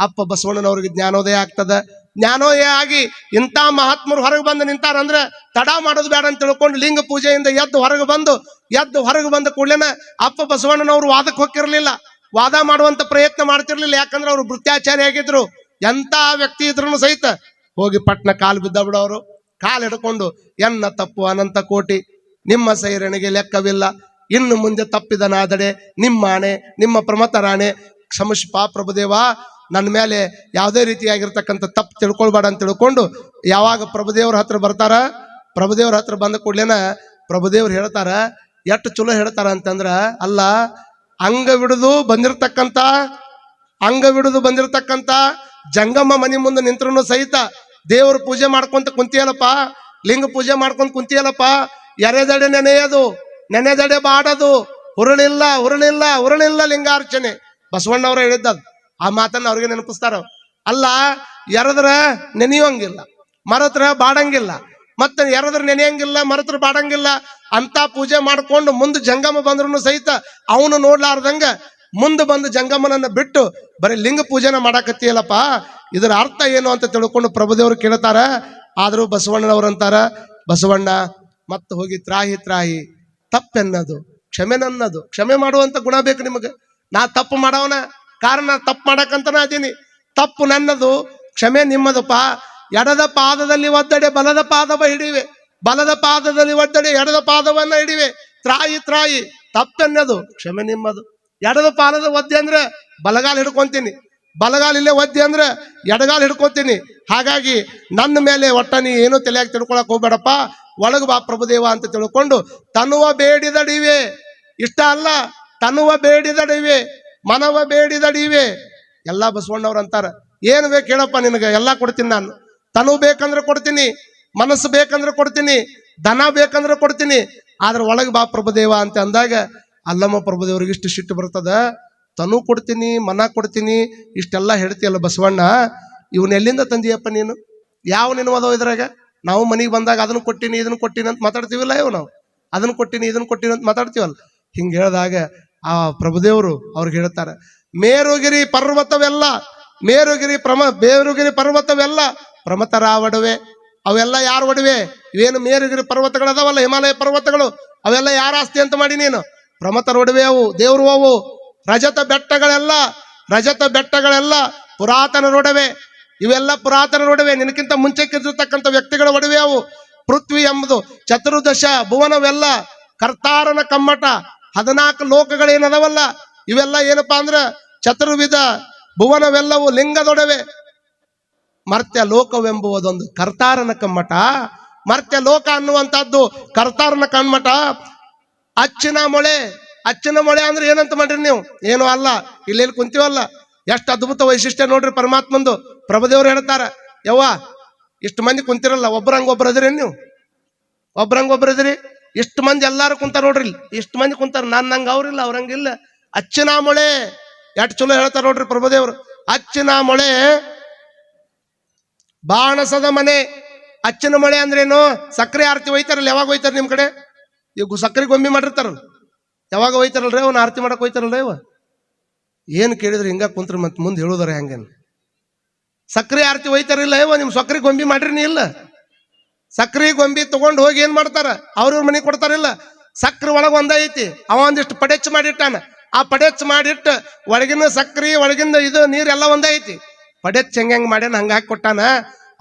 Speaker 1: ಅಪ್ಪ ಬಸವಣ್ಣನವ್ರಿಗೆ ಜ್ಞಾನೋದಯ ಆಗ್ತದ. ಜ್ಞಾನೋದಯ ಆಗಿ ಇಂಥ ಮಹಾತ್ಮರು ಹೊರಗೆ ಬಂದು ನಿಂತಾರಂದ್ರೆ ತಡ ಮಾಡೋದು ಬೇಡ ಅಂತ ತಿಳ್ಕೊಂಡು ಲಿಂಗ ಪೂಜೆಯಿಂದ ಎದ್ದು ಹೊರಗೆ ಬಂದ ಕೂಡಲೇನ ಅಪ್ಪ ಬಸವಣ್ಣನವರು ವಾದಕ್ಕೆ ಹೋಗಿರ್ಲಿಲ್ಲ, ವಾದ ಮಾಡುವಂತ ಪ್ರಯತ್ನ ಮಾಡ್ತಿರ್ಲಿಲ್ಲ. ಯಾಕಂದ್ರೆ ಅವ್ರು ಭೃತ್ಯಾಚಾರಿ ಆಗಿದ್ರು. ಎಂತ ವ್ಯಕ್ತಿ ಇದ್ರು ಸಹಿತ ಹೋಗಿ ಪಟ್ನ ಕಾಲು ಬಿದ್ದ ಬಿಡೋರು. ಕಾಲು ಹಿಡ್ಕೊಂಡು ಎನ್ನ ತಪ್ಪು ಅನಂತ ಕೋಟಿ, ನಿಮ್ಮ ಸೈರಣೆಗೆ ಲೆಕ್ಕವಿಲ್ಲ, ಇನ್ನು ಮುಂದೆ ತಪ್ಪಿದನಾದಡೆ ನಿಮ್ಮಾಣೆ, ನಿಮ್ಮ ಪ್ರಮತರಾಣೆ, ಕ್ಷಮಿಸ್ಪಾ ಪ್ರಭುದೇವ, ನನ್ನ ಮೇಲೆ ಯಾವುದೇ ರೀತಿಯಾಗಿರ್ತಕ್ಕಂಥ ತಪ್ಪು ತಿಳ್ಕೊಳ್ಬೇಡ ಅಂತ ತಿಳ್ಕೊಂಡು ಯಾವಾಗ ಪ್ರಭುದೇವ್ರ ಹತ್ರ ಬರ್ತಾರ, ಪ್ರಭುದೇವ್ರ ಹತ್ರ ಬಂದ ಕೂಡಲೇನ ಪ್ರಭುದೇವ್ರು ಹೇಳ್ತಾರ, ಎಷ್ಟು ಚಲೋ ಹೇಳ್ತಾರ ಅಂತಂದ್ರ, ಅಲ್ಲ ಅಂಗವಿಡುದು ಬಂದಿರತಕ್ಕಂಥ ಜಂಗಮ ಮನೆ ಮುಂದೆ ನಿಂತ್ರು ಸಹಿತ ದೇವ್ರ ಪೂಜೆ ಮಾಡ್ಕೊಂತ ಕುಂತಿಯಲ್ಲಪ್ಪ, ಲಿಂಗ ಪೂಜೆ ಮಾಡ್ಕೊಂತ ಕುಂತಿಯಲ್ಲಪ್ಪ. ಎರೆದಡೆ ನೆನೆದಡೆ ಬಾಡದು, ಹುರುಳಿಲ್ಲ ಲಿಂಗಾರ್ಚನೆ. ಬಸವಣ್ಣವ್ರ ಹೇಳಿದ್ದದು. ಆ ಮಾತನ್ನ ಅವ್ರಿಗೆ ನೆನಪಿಸ್ತಾರ. ಅಲ್ಲ ಎರದ್ರ ನೆನೆಯೋಂಗಿಲ್ಲ, ಮರತ್ರ ಬಾಡಂಗಿಲ್ಲ, ಮತ್ತೆ ಎರದ್ರ ನೆನೆಯಂಗಿಲ್ಲ, ಮರತ್ರ ಬಾಡಂಗಿಲ್ಲ ಅಂತ ಪೂಜೆ ಮಾಡ್ಕೊಂಡು ಮುಂದೆ ಜಂಗಮ ಬಂದ್ರು ಸಹಿತ ಅವನು ನೋಡ್ಲಾರ್ದಂಗ ಮುಂದೆ ಬಂದು ಜಂಗಮನನ್ನ ಬಿಟ್ಟು ಬರೀ ಲಿಂಗ ಪೂಜೆನ ಮಾಡಾಕತ್ತಿಯಲ್ಲಪ್ಪ, ಇದರ ಅರ್ಥ ಏನು ಅಂತ ತಿಳ್ಕೊಂಡು ಪ್ರಭುದೇವರು ಕೇಳ್ತಾರ. ಆದ್ರೂ ಬಸವಣ್ಣನವ್ರು ಅಂತಾರ, ಬಸವಣ್ಣ ಮತ್ತೆ ಹೋಗಿ ತ್ರಾಹಿ ತಪ್ಪೆನ್ನದು ಕ್ಷಮೆನನ್ನದು. ಕ್ಷಮೆ ಮಾಡುವಂತ ಗುಣ ಬೇಕು ನಿಮಗೆ. ನಾ ತಪ್ಪು ಮಾಡವನ, ಕಾರಣ ತಪ್ಪು ಮಾಡಕಂತನ ಅದೀನಿ. ತಪ್ಪು ನನ್ನದು, ಕ್ಷಮೆ ನಿಮ್ಮದಪ್ಪ. ಎಡದ ಪಾದದಲ್ಲಿ ಒದ್ದಡೆ ಬಲದ ಪಾದವ ಹಿಡಿವೆ, ಬಲದ ಪಾದದಲ್ಲಿ ಒದ್ದಡೆ ಎಡದ ಪಾದವನ್ನ ಹಿಡಿವೆ. ತ್ರಾಯಿ ತಪ್ಪೆನ್ನದು, ಕ್ಷಮೆ ನಿಮ್ಮದು. ಎಡದ ಪಾದದ ಒದ್ದೆ ಅಂದ್ರೆ ಬಲಗಾಲ ಹಿಡ್ಕೊಂತೀನಿ, ಬಲಗಾಲ ಇಲ್ಲೇ ಒದ್ದಿ ಅಂದ್ರೆ ಎಡಗಾಲ ಹಿಡ್ಕೋತೀನಿ. ಹಾಗಾಗಿ ನನ್ನ ಮೇಲೆ ಒಟ್ಟ ನೀ ಏನೂ ತಲೆಯಾಗಿ ತಿಳ್ಕೊಳಕ್ ಹೋಗ್ಬೇಡಪ್ಪ, ಒಳಗೆ ಬಾ ಪ್ರಭುದೇವ ಅಂತ ತಿಳ್ಕೊಂಡು ತನುವ ಬೇಡಿದಡಿವೆ. ಇಷ್ಟ ಅಲ್ಲ, ತನುವ ಬೇಡಿದಡಿವೆ, ಮನವ ಬೇಡಿದಡಿವೆ. ಎಲ್ಲಾ ಬಸವಣ್ಣವ್ರು ಅಂತಾರ, ಏನ್ ಬೇಕು ಹೇಳಪ್ಪ ನಿನಗೆ, ಎಲ್ಲಾ ಕೊಡ್ತೀನಿ ನಾನು. ತನು ಬೇಕಂದ್ರೆ ಕೊಡ್ತೀನಿ, ಮನಸ್ಸು ಬೇಕಂದ್ರೆ ಕೊಡ್ತೀನಿ, ಧನ ಬೇಕಂದ್ರೆ ಕೊಡ್ತೀನಿ, ಆದ್ರೆ ಒಳಗೆ ಬಾ ಪ್ರಭುದೇವ ಅಂತ ಅಂದಾಗ ಅಲ್ಲಮ್ಮ ಪ್ರಭುದೇವ್ರಿಗೆ ಇಷ್ಟು ಸಿಟ್ಟು ಬರ್ತದ. ತನು ಕೊಡ್ತೀನಿ, ಮನ ಕೊಡ್ತೀನಿ, ಇಷ್ಟೆಲ್ಲ ಹೇಳ್ತೀಯಲ್ಲ ಬಸವಣ್ಣ, ಇವನ್ ಎಲ್ಲಿಂದ ತಂದಿಯಪ್ಪ ನೀನು? ಯಾವ ನಿನ್ನ ಅದಾವ ಇದ್ರಾಗ? ನಾವು ಮನೆಗೆ ಬಂದಾಗ ಅದನ್ನು ಕೊಟ್ಟಿನಿ ಇದನ್ನು ಕೊಟ್ಟಿನಿ ಅಂತ ಮಾತಾಡ್ತೀವಿಲ್ಲ, ಇವು ನಾವು ಅದನ್ನು ಕೊಟ್ಟಿನಿ ಇದನ್ನು ಕೊಟ್ಟಿನಿ ಅಂತ ಮಾತಾಡ್ತೀವಲ್ಲ. ಹಿಂಗೆ ಹೇಳಿದಾಗ ಆ ಪ್ರಭುದೇವರು ಅವ್ರಿಗೆ ಹೇಳ್ತಾರೆ, ಮೇರುಗಿರಿ ಪರ್ವತವೆಲ್ಲ, ಬೇರುಗಿರಿ ಪರ್ವತವೆಲ್ಲ ಪ್ರಮತರ ಒಡವೆ. ಅವೆಲ್ಲ ಯಾರ ಒಡವೆ? ಇವೇನು ಮೇರುಗಿರಿ ಪರ್ವತಗಳದಾವಲ್ಲ, ಹಿಮಾಲಯ ಪರ್ವತಗಳು, ಅವೆಲ್ಲ ಯಾರ ಆಸ್ತಿ ಅಂತ ಮಾಡಿ ನೀನು? ಪ್ರಮತರ ಒಡವೆ ಅವು, ದೇವ್ರು ಅವು. ರಜತ ಬೆಟ್ಟಗಳೆಲ್ಲ ಪುರಾತನರೊಡವೆ. ಇವೆಲ್ಲ ಪುರಾತನರೊಡವೆ, ನಿನಕ್ಕಿಂತ ಮುಂಚೆಕ್ಕಿರ್ತಕ್ಕಂಥ ವ್ಯಕ್ತಿಗಳ ಒಡವೆ ಅವು. ಪೃಥ್ವಿ ಎಂಬುದು ಚತುರ್ದಶ ಭುವನವೆಲ್ಲ ಕರ್ತಾರನ ಕಮ್ಮಟ. 14 ಲೋಕಗಳೇನದವಲ್ಲ, ಇವೆಲ್ಲ ಏನಪ್ಪಾ ಅಂದ್ರ ಚತುರ್ವಿಧ ಭುವನವೆಲ್ಲವೂ ಲಿಂಗದೊಡವೆ. ಮರ್ತ್ಯ ಲೋಕವೆಂಬುವುದೊಂದು ಕರ್ತಾರನ ಕಮ್ಮಟ. ಮರ್ತ್ಯ ಲೋಕ ಅನ್ನುವಂಥದ್ದು ಕರ್ತಾರನ ಕಮ್ಮಟ. ಅಚ್ಚಿನ ಮೊಳೆ ಅಂದ್ರೆ ಏನಂತ ಮಾಡ್ರಿ ನೀವು? ಏನೋ ಅಲ್ಲ, ಇಲ್ಲಿ ಕುಂತೀವಲ್ಲ, ಎಷ್ಟು ಅದ್ಭುತ ವೈಶಿಷ್ಟ್ಯ ನೋಡ್ರಿ ಪರಮಾತ್ಮಂದು. ಪ್ರಭುದೇವ್ರು ಹೇಳ್ತಾರ, ಯವ್ವ ಇಷ್ಟು ಮಂದಿ ಕುಂತಿರಲ್ಲ, ಒಬ್ರಂಗೊಬ್ರು ಅದಿರಿ ನೀವು? ಒಬ್ರಂಗೊಬ್ರು ಇಷ್ಟು ಮಂದಿ ಎಲ್ಲಾರು ಕುಂತಾರ ನೋಡ್ರಿ, ಇಷ್ಟು ಮಂದಿ ಕುಂತಾರ. ನಂಗೆ ಅವ್ರಿಲ್ಲ, ಅವ್ರಂಗಿಲ್ಲ. ಅಚ್ಚಿನ ಮೊಳೆ ಎಷ್ಟು ಚಲೋ ಹೇಳ್ತಾರ ನೋಡ್ರಿ ಪ್ರಭುದೇವ್ರು. ಅಚ್ಚಿನ ಮೊಳೆ ಬಾಣಸದ ಮನೆ. ಅಚ್ಚಿನ ಮೊಳೆ ಅಂದ್ರೇನು? ಸಕ್ಕರೆ ಆರತಿ ಒಯ್ತಾರಲ್ಲ, ಯಾವಾಗ ಒಯ್ತಾರ ನಿಮ್ ಕಡೆ? ಈಗ ಸಕ್ಕರೆ ಗೊಂಬಿ ಮಾಡಿರ್ತಾರಲ್ಲ, ಯಾವಾಗ ಒಯ್ತಾರಲ್ರಿ ಅವನ್ನ ಆರತಿ ಮಾಡಕ್ ಒಯ್ತಾರಲ್ರಿ ಅವ? ಏನು ಕೇಳಿದ್ರೆ ಹಿಂಗ ಕುಂತ್ರ ಮತ್ತೆ ಮುಂದೆ ಹೇಳುದಾರ ಹೆಂಗೇನು? ಸಕ್ರೆ ಆರತಿ ಒಯ್ತಾರಿಲ್ಲ ಇವ? ನಿಮ್ ಸಕ್ರೆ ಗೊಂಬಿ ಮಾಡ್ರಿ ಇಲ್ಲ? ಸಕ್ರೆ ಗೊಂಬಿ ತಗೊಂಡು ಹೋಗಿ ಏನ್ ಮಾಡ್ತಾರ? ಅವ್ರವ್ರ ಮನೆಗೆ ಕೊಡ್ತಾರಿಲ್ಲ. ಸಕ್ರೆ ಒಳಗೆ ಒಂದ ಐತಿ, ಅವ ಒಂದಿಷ್ಟು ಪಡೆಚ್ಚು ಮಾಡಿಟ್ಟಾನ. ಆ ಪಡೆಚ್ಚು ಮಾಡಿಟ್ಟು ಒಳಗಿನ ಸಕ್ರೆ ಒಳಗಿಂದ ಇದು ನೀರೆಲ್ಲ ಒಂದ ಐತಿ. ಪಡೆಚ್ಚು ಹೆಂಗ್ ಮಾಡ್ಯಾನ ಹಂಗಾಗಿ ಕೊಟ್ಟಾನ.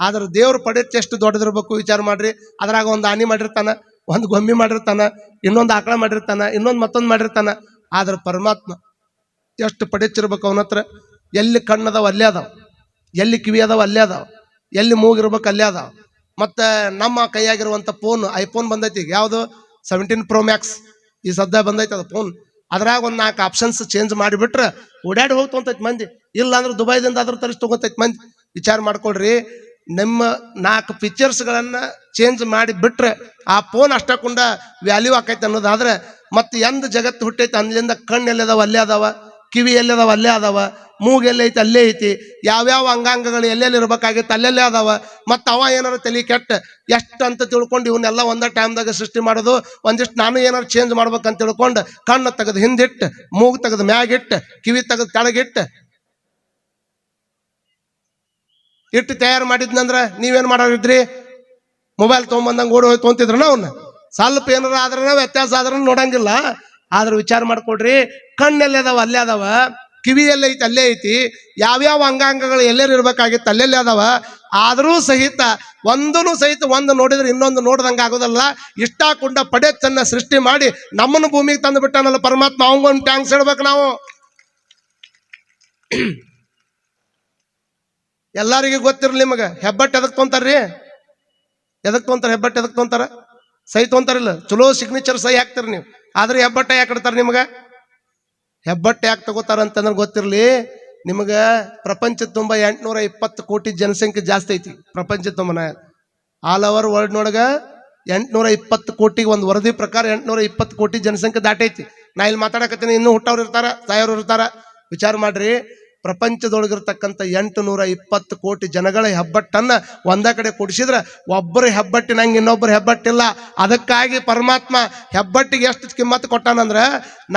Speaker 1: ಆದ್ರೆ ದೇವ್ರ ಪಡೆಚ್ಚು ಎಷ್ಟು ದೊಡ್ಡದಿರ್ಬೇಕು ವಿಚಾರ ಮಾಡ್ರಿ. ಅದ್ರಾಗ ಒಂದು ಆನಿ ಮಾಡಿರ್ತಾನ, ಒಂದು ಗೊಂಬಿ ಮಾಡಿರ್ತಾನ, ಇನ್ನೊಂದು ಆಕಳ ಮಾಡಿರ್ತಾನ, ಇನ್ನೊಂದು ಮತ್ತೊಂದು ಮಾಡಿರ್ತಾನ. ಆದ್ರೆ ಪರಮಾತ್ಮ ಎಷ್ಟು ಪಡೆಚ್ಚಿರ್ಬೇಕು ಅವನ ಹತ್ರ. ಎಲ್ಲಿ ಕಣ್ಣದಾವ ಅಲ್ಲೇ ಅದಾವ, ಎಲ್ಲಿ ಕಿವಿ ಅದಾವ ಅಲ್ಲೇ ಅದಾವ, ಎಲ್ಲಿ ಮೂಗಿರ್ಬೇಕು ಅಲ್ಲೇ ಅದಾವ. ಮತ್ತು ನಮ್ಮ ಕೈಯಾಗಿರುವಂಥ ಫೋನ್, ಐಫೋನ್ ಬಂದೈತಿ. ಈಗ ಯಾವುದು? 17 Pro Max ಈ ಸದ್ಯ ಬಂದೈತೆ ಅದು ಫೋನ್. ಅದ್ರಾಗ ಒಂದು 4 ಆಪ್ಷನ್ಸ್ ಚೇಂಜ್ ಮಾಡಿಬಿಟ್ರೆ ಓಡಾಡಿ ಹೋಗಿ ತೊಗೊಂತೈತಿ ಮಂದಿ. ಇಲ್ಲ ಅಂದ್ರೆ ದುಬೈದಿಂದ ಅದ್ರ ತರಿಸಿ ತೊಗೊಂತೈತಿ ಮಂದಿ. ವಿಚಾರ ಮಾಡ್ಕೊಳ್ರಿ, ನಿಮ್ಮ 4 ಫೀಚರ್ಸ್ಗಳನ್ನು ಚೇಂಜ್ ಮಾಡಿ ಬಿಟ್ರೆ ಆ ಫೋನ್ ಅಷ್ಟಕ್ಕೊಂಡ ವ್ಯಾಲ್ಯೂ ಆಕೈತೆ ಅನ್ನೋದಾದ್ರೆ, ಮತ್ತು ಎಂದ ಜಗತ್ತು ಹುಟ್ಟೈತೆ ಅಲ್ಲಿಂದ ಕಣ್ಣು ಎಲ್ಲದಾವ ಅಲ್ಲೇ ಅದಾವ, ಕಿವಿ ಎಲ್ಲದಾವ ಅಲ್ಲೇ ಅದಾವ, ಮೂಗು ಎಲ್ಲೈತಿ ಅಲ್ಲೇ ಐತಿ, ಯಾವ್ಯಾವ ಅಂಗಾಂಗಗಳು ಎಲ್ಲೆಲ್ಲಿ ಇರ್ಬೇಕಾಗಿತ್ತು ಅಲ್ಲೆಲ್ಲೇ ಅದಾವ. ಮತ್ತು ಅವ ಏನಾರು ತಲೆ ಕೆಟ್ಟ ಎಷ್ಟು ಅಂತ ತಿಳ್ಕೊಂಡು ಇವನ್ನೆಲ್ಲ ಒಂದೇ ಟೈಮ್ದಾಗ ಸೃಷ್ಟಿ ಮಾಡೋದು. ಒಂದಿಷ್ಟು ನಾನು ಏನಾರು ಚೇಂಜ್ ಮಾಡ್ಬೇಕಂತ ತಿಳ್ಕೊಂಡು ಕಣ್ಣು ತೆಗೆದು ಹಿಂದಿಟ್ಟು, ಮೂಗು ತೆಗೆದು ಮ್ಯಾಗಿಟ್ಟು, ಕಿವಿ ತೆಗೆದು ಕೆಳಗಿಟ್ಟು ತಯಾರು ಮಾಡಿದ್ನಂದ್ರೆ ನೀವೇನು ಮಾಡೋರಿದ್ರಿ? ಮೊಬೈಲ್ ತೊಗೊಂಬಂದಂಗೆ ಓಡಿ ಹೋಗಿ ತೊಗೊಂತಿದ್ರನ ಅವನ್ನ? ಸ್ವಲ್ಪ ಏನಾರ ಆದ್ರೂ ವ್ಯತ್ಯಾಸ ಆದ್ರೂ ನೋಡಂಗಿಲ್ಲ. ಆದ್ರೆ ವಿಚಾರ ಮಾಡ್ಕೊಡ್ರಿ, ಕಣ್ಣೆಲ್ಲ ಅದಾವ ಅಲ್ಲೇ ಅದಾವ, ಕಿವಿ ಎಲ್ಲೈತಿ ಅಲ್ಲೇ ಐತಿ, ಯಾವ್ಯಾವ ಅಂಗಾಂಗಗಳು ಎಲ್ಲೆಲ್ಲಿ ಇರ್ಬೇಕಾಗಿತ್ತು ಅಲ್ಲೆಲ್ಲೇ ಅದಾವ. ಆದರೂ ಸಹಿತ ಒಂದು ನೋಡಿದ್ರೆ ಇನ್ನೊಂದು ನೋಡ್ದಂಗೆ ಆಗೋದಲ್ಲ. ಇಷ್ಟಾಕುಂಡ ಪಡೆಚ್ಚನ್ನ ಸೃಷ್ಟಿ ಮಾಡಿ ನಮ್ಮನ್ನು ಭೂಮಿಗೆ ತಂದು ಬಿಟ್ಟಾನಲ್ಲ ಪರಮಾತ್ಮ, ಅವಂಗೊಂದು ಟ್ಯಾಂಕ್ಸ್ ಹೇಳ್ಬೇಕು ನಾವು. ಎಲ್ಲರಿಗೂ ಗೊತ್ತಿರಲಿ ನಿಮಗೆ, ಹೆಬ್ಬಟ್ಟು ಎದಕ್ ತೊಂತಾರ್ರಿ? ಎದಕ್ ತೊಂತಾರ? ಹೆಬ್ಬಟ್ಟು ಎದಕ್ ತೊಂತಾರ? ಸಹಿ ತೊಂತಾರಿಲ್ಲ, ಚಲೋ ಸಿಗ್ನೇಚರ್ ಸಹಿ ಹಾಕ್ತಾರ ನೀವು. ಆದ್ರೆ ಹೆಬ್ಬಟ್ಟ ಯಾಕೆ ಇಡ್ತಾರ ನಿಮ್ಗೆ? ಹೆಬ್ಬಟ್ಟು ಯಾಕೆ ತಗೋತಾರ ಅಂತಂದ್ರೆ ಗೊತ್ತಿರಲಿ ನಿಮಗೆ. ಪ್ರಪಂಚದ ತುಂಬ 820 ಕೋಟಿ ಜನಸಂಖ್ಯೆ ಜಾಸ್ತಿ ಐತಿ ಪ್ರಪಂಚದ ತುಂಬನ. ಆಲ್ ಓವರ್ ವರ್ಲ್ಡ್ನೊಳಗೆ 820 ಕೋಟಿಗೆ ಒಂದು ವರದಿ ಪ್ರಕಾರ 820 ಕೋಟಿ ಜನಸಂಖ್ಯೆ ದಾಟೈತಿ. ನಾ ಇಲ್ಲಿ ಮಾತಾಡಕತ್ತೀನಿ, ಇನ್ನೂ ಹುಟ್ಟವ್ರು ಇರ್ತಾರ, ಸಾಯೋರು ಇರ್ತಾರ. ವಿಚಾರ ಮಾಡ್ರಿ, ಪ್ರಪಂಚದೊಳಗಿರ್ತಕ್ಕಂಥ 820 ಕೋಟಿ ಜನಗಳ ಹೆಬ್ಬಟ್ಟನ್ನು ಒಂದೇ ಕಡೆ ಕೊಡಿಸಿದ್ರೆ ಒಬ್ಬರು ಹೆಬ್ಬಟ್ಟಿನಂಗೆ ಇನ್ನೊಬ್ಬರು ಹೆಬ್ಬಟ್ಟಿಲ್ಲ. ಅದಕ್ಕಾಗಿ ಪರಮಾತ್ಮ ಹೆಬ್ಬಟ್ಟಿಗೆ ಎಷ್ಟು ಕಿಮ್ಮತ್ತು ಕೊಟ್ಟಾನಂದ್ರೆ,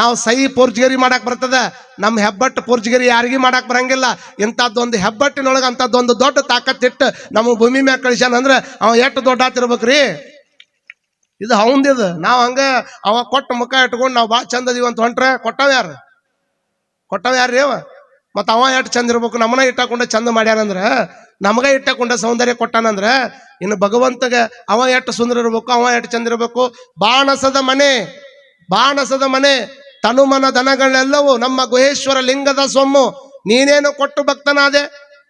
Speaker 1: ನಾವು ಸಹಿ ಪೋರ್ಜುಗರಿ ಮಾಡಕ್ ಬರ್ತದ, ನಮ್ಮ ಹೆಬ್ಬಟ್ಟು ಪೋರ್ಜುಗರಿ ಯಾರಿಗೂ ಮಾಡಕ್ ಬರಂಗಿಲ್ಲ. ಇಂಥದ್ದೊಂದು ಹೆಬ್ಬಟ್ಟಿನೊಳಗೆ ಅಂಥದ್ದೊಂದು ದೊಡ್ಡ ತಾಕತ್ತಿಟ್ಟು ನಮ್ಮ ಭೂಮಿ ಮ್ಯಾಗ ಕಳಿಸ್ಯಾನಂದ್ರೆ ಅವ ಎಷ್ಟು ದೊಡ್ಡ ಆತಿರ್ಬೇಕ್ರಿ. ಇದು ಅವಂದಿದು. ನಾವು ಹಂಗೆ ಅವ ಕೊಟ್ಟ ಮುಖ ಇಟ್ಕೊಂಡು ನಾವು ಭಾಳ ಚಂದ ಅದೀವಿ ಅಂತ ಹೊಂಟ್ರೆ ಕೊಟ್ಟವ ಯಾರ್ರಿ ಅವ? ಮತ್ತು ಅವ ಎಷ್ಟು ಚಂದ ಇರ್ಬೇಕು? ನಮ್ಮನ್ನ ಇಟ್ಟಾಕೊಂಡ ಚಂದ ಮಾಡ್ಯಾನಂದ್ರೆ, ನಮಗ ಇಟ್ಟಕೊಂಡ ಸೌಂದರ್ಯ ಕೊಟ್ಟಾನಂದ್ರೆ, ಇನ್ನು ಭಗವಂತಗ ಅವ ಎಷ್ಟು ಸುಂದರ ಇರ್ಬೇಕು, ಅವ ಎಷ್ಟು ಚಂದ ಇರಬೇಕು. ಬಾಣಸದ ಮನೆ ತನುಮನ ದನಗಳೆಲ್ಲವೂ ನಮ್ಮ ಗುಹೇಶ್ವರ ಲಿಂಗದ ಸೊಮ್ಮು. ನೀನೇನು ಕೊಟ್ಟು ಭಕ್ತನಾದೆ.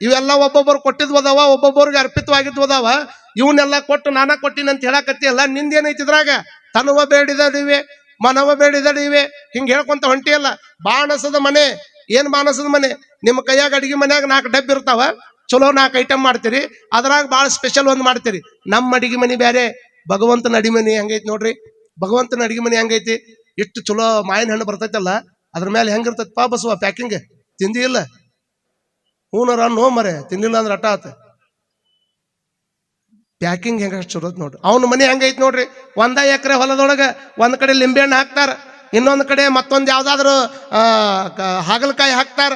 Speaker 1: ಇವೆಲ್ಲ ಒಬ್ಬೊಬ್ಬರು ಕೊಟ್ಟಿದ್ವದವ, ಒಬ್ಬೊಬ್ಬರಿಗೆ ಅರ್ಪಿತವಾಗಿದ್ವದವ. ಇವನ್ನೆಲ್ಲ ಕೊಟ್ಟು ನಾನಾ ಕೊಟ್ಟಿನ ಅಂತ ಹೇಳಕತ್ತಿಯಲ್ಲ, ನಿಂದೇನೈತಿ ಇದ್ರಾಗ? ತನುವ ಬೇಡಿದಡಿವೆ ಮನವ ಬೇಡಿದಡಿವೆ ಹಿಂಗೆ ಹೇಳ್ಕೊಂತ ಹೊಂಟಿಯಲ್ಲ. ಬಾಣಸದ ಮನೆ. ಏನ್ ಬಾಣಸದ ಮನೆ? ನಿಮ್ಮ ಕೈಯಾಗ ಅಡಿಗೆ ಮನ್ಯಾಗ 4 ಡಬ್ಬಿ ಇರ್ತಾವ, ಚಲೋ 4 ಐಟಮ್ ಮಾಡ್ತೀರಿ, ಅದ್ರಾಗ ಭಾಳ ಸ್ಪೆಷಲ್ ಒಂದು ಮಾಡ್ತೀರಿ. ನಮ್ಮ ಅಡಿಗೆ ಮನೆ ಬೇರೆ, ಭಗವಂತನ ಅಡಿಗೆ ಮನೆ ಹೆಂಗೈತಿ ನೋಡ್ರಿ. ಭಗವಂತನ ಅಡಿಗೆ ಮನೆ ಹೆಂಗೈತಿ? ಎಷ್ಟು ಚಲೋ ಮಾವಿನ ಹಣ್ಣು ಬರ್ತೈತಲ್ಲ, ಅದ್ರ ಮೇಲೆ ಹೆಂಗಿರ್ತೈತಿ ಪಾ ಬಸವ ಪ್ಯಾಕಿಂಗ್. ತಿಂದಿ ಇಲ್ಲ? ಹೂನರ ನೋ ಮರೆ, ತಿನ್ನಿಲ್ಲ ಅಂದ್ರೆ ಅಟ ಆತ. ಪ್ಯಾಕಿಂಗ್ ಹೆಂಗ ಚಲೋ ನೋಡ್ರಿ. ಅವನ ಮನೆ ಹೆಂಗೈತಿ ನೋಡ್ರಿ. 1 ಎಕರೆ ಹೊಲದೊಳಗೆ ಒಂದ್ ಕಡೆ ಲಿಂಬೆ ಹಣ್ಣು ಹಾಕ್ತಾರ, ಇನ್ನೊಂದ್ ಕಡೆ ಮತ್ತೊಂದು ಯಾವ್ದಾದ್ರು ಹಾಗಲಕಾಯಿ ಹಾಕ್ತಾರ.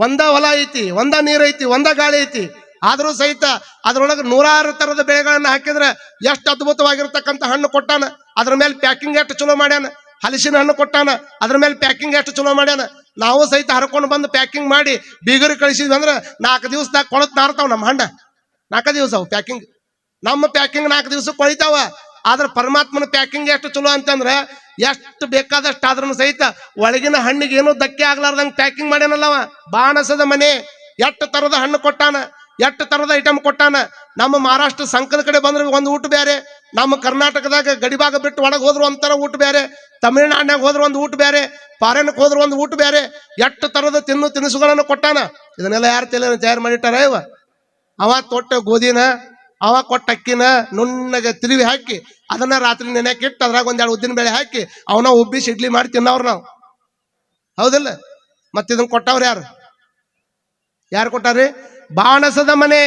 Speaker 1: ಒಂದ ಹೊಲ ಐತಿ, ಒಂದ ನೀರ್ ಐತಿ, ಒಂದ ಗಾಳಿ ಐತಿ, ಆದ್ರೂ ಸಹಿತ ಅದ್ರೊಳಗೆ 100 ತರದ ಬೆಳೆಗಳನ್ನ ಹಾಕಿದ್ರೆ ಎಷ್ಟು ಅದ್ಭುತವಾಗಿರ್ತಕ್ಕಂಥ ಹಣ್ಣು ಕೊಟ್ಟಾನ. ಅದ್ರ ಮೇಲೆ ಪ್ಯಾಕಿಂಗ್ ಎಷ್ಟು ಚಲೋ ಮಾಡ್ಯಾನ. ಹಲಸಿನ ಹಣ್ಣು ಕೊಟ್ಟಾನ, ಅದ್ರ ಮೇಲೆ ಪ್ಯಾಕಿಂಗ್ ಎಷ್ಟು ಚಲೋ ಮಾಡ್ಯಾನ. ನಾವು ಸಹಿತ ಹರ್ಕೊಂಡು ಬಂದು ಪ್ಯಾಕಿಂಗ್ ಮಾಡಿ ಬೀಗರಿಗೆ ಕಳಿಸಿದ್ವಿ ಅಂದ್ರೆ 4 ದಿವಸದಾಗ ಕೊಳತ್ ನಾರ್ತಾವ ನಮ್ಮ ಹಣ್ಣ. 4 ದಿವಸ ಅವು ಪ್ಯಾಕಿಂಗ್. ನಮ್ಮ ಪ್ಯಾಕಿಂಗ್ 4 ದಿವಸಕ್ಕೆ ಕೊಳಿತಾವ. ಆದ್ರೆ ಪರಮಾತ್ಮನ ಪ್ಯಾಕಿಂಗ್ ಎಷ್ಟು ಚಲೋ ಅಂತಂದ್ರೆ ಎಷ್ಟು ಬೇಕಾದಷ್ಟು ಆದ್ರೂ ಸಹಿತ ಒಳಗಿನ ಹಣ್ಣಿಗೆ ಏನೂ ಧಕ್ಕೆ ಆಗ್ಲಾರ್ದಂಗೆ ಪ್ಯಾಕಿಂಗ್ ಮಾಡ್ಯಾನಲ್ಲವ. ಬಾಣಸದ ಮನೆ. ಎಷ್ಟು ತರದ ಹಣ್ಣು ಕೊಟ್ಟಾನ, ಎಷ್ಟು ತರದ ಐಟಮ್ ಕೊಟ್ಟಾನ. ನಮ್ಮ ಮಹಾರಾಷ್ಟ್ರ ಸಂಕದ ಕಡೆ ಬಂದ್ರೆ ಒಂದು ಊಟ ಬೇರೆ, ನಮ್ಮ ಕರ್ನಾಟಕದಾಗ ಗಡಿಭಾಗ ಬಿಟ್ಟು ಒಳಗೆ ಹೋದ್ರು ಒಂಥರ ಊಟ ಬೇರೆ, ತಮಿಳ್ನಾಡಿನಾಗ ಹೋದ್ರು ಒಂದು ಊಟ ಬೇರೆ, ಫಾರಿನ್ಗೆ ಹೋದ್ರು ಒಂದು ಊಟ ಬೇರೆ. ಎಷ್ಟು ತರದ ತಿನಿಸುಗಳನ್ನು ಕೊಟ್ಟಾನ. ಇದನ್ನೆಲ್ಲ ಯಾರು ತಯಾರು ಮಾಡಿಟ್ಟಾರ ಇವ? ಅವ ತೊಟ್ಟ ಗೋಧಿನ, ಅವ ಕೊಟ್ಟ ಅಕ್ಕಿನ ನುಣ್ಣಗೆ ತಿರುವಿ ಹಾಕಿ ಅದನ್ನ ರಾತ್ರಿ ನೆನೆಕಿಟ್ಟು ಅದ್ರಾಗ 1-2 ಉದ್ದಿನ ಬೇಳೆ ಹಾಕಿ ಅವನ ಉಬ್ಬಿಸಿ ಇಡ್ಲಿ ಮಾಡಿ ತಿನ್ನವ್ರು ನಾವು. ಹೌದಿಲ್ಲ? ಮತ್ತಿದನ್ನ ಕೊಟ್ಟವ್ರು ಯಾರು? ಯಾರು ಕೊಟ್ಟಾರಿ? ಬಾಣಸದ ಮನೆ.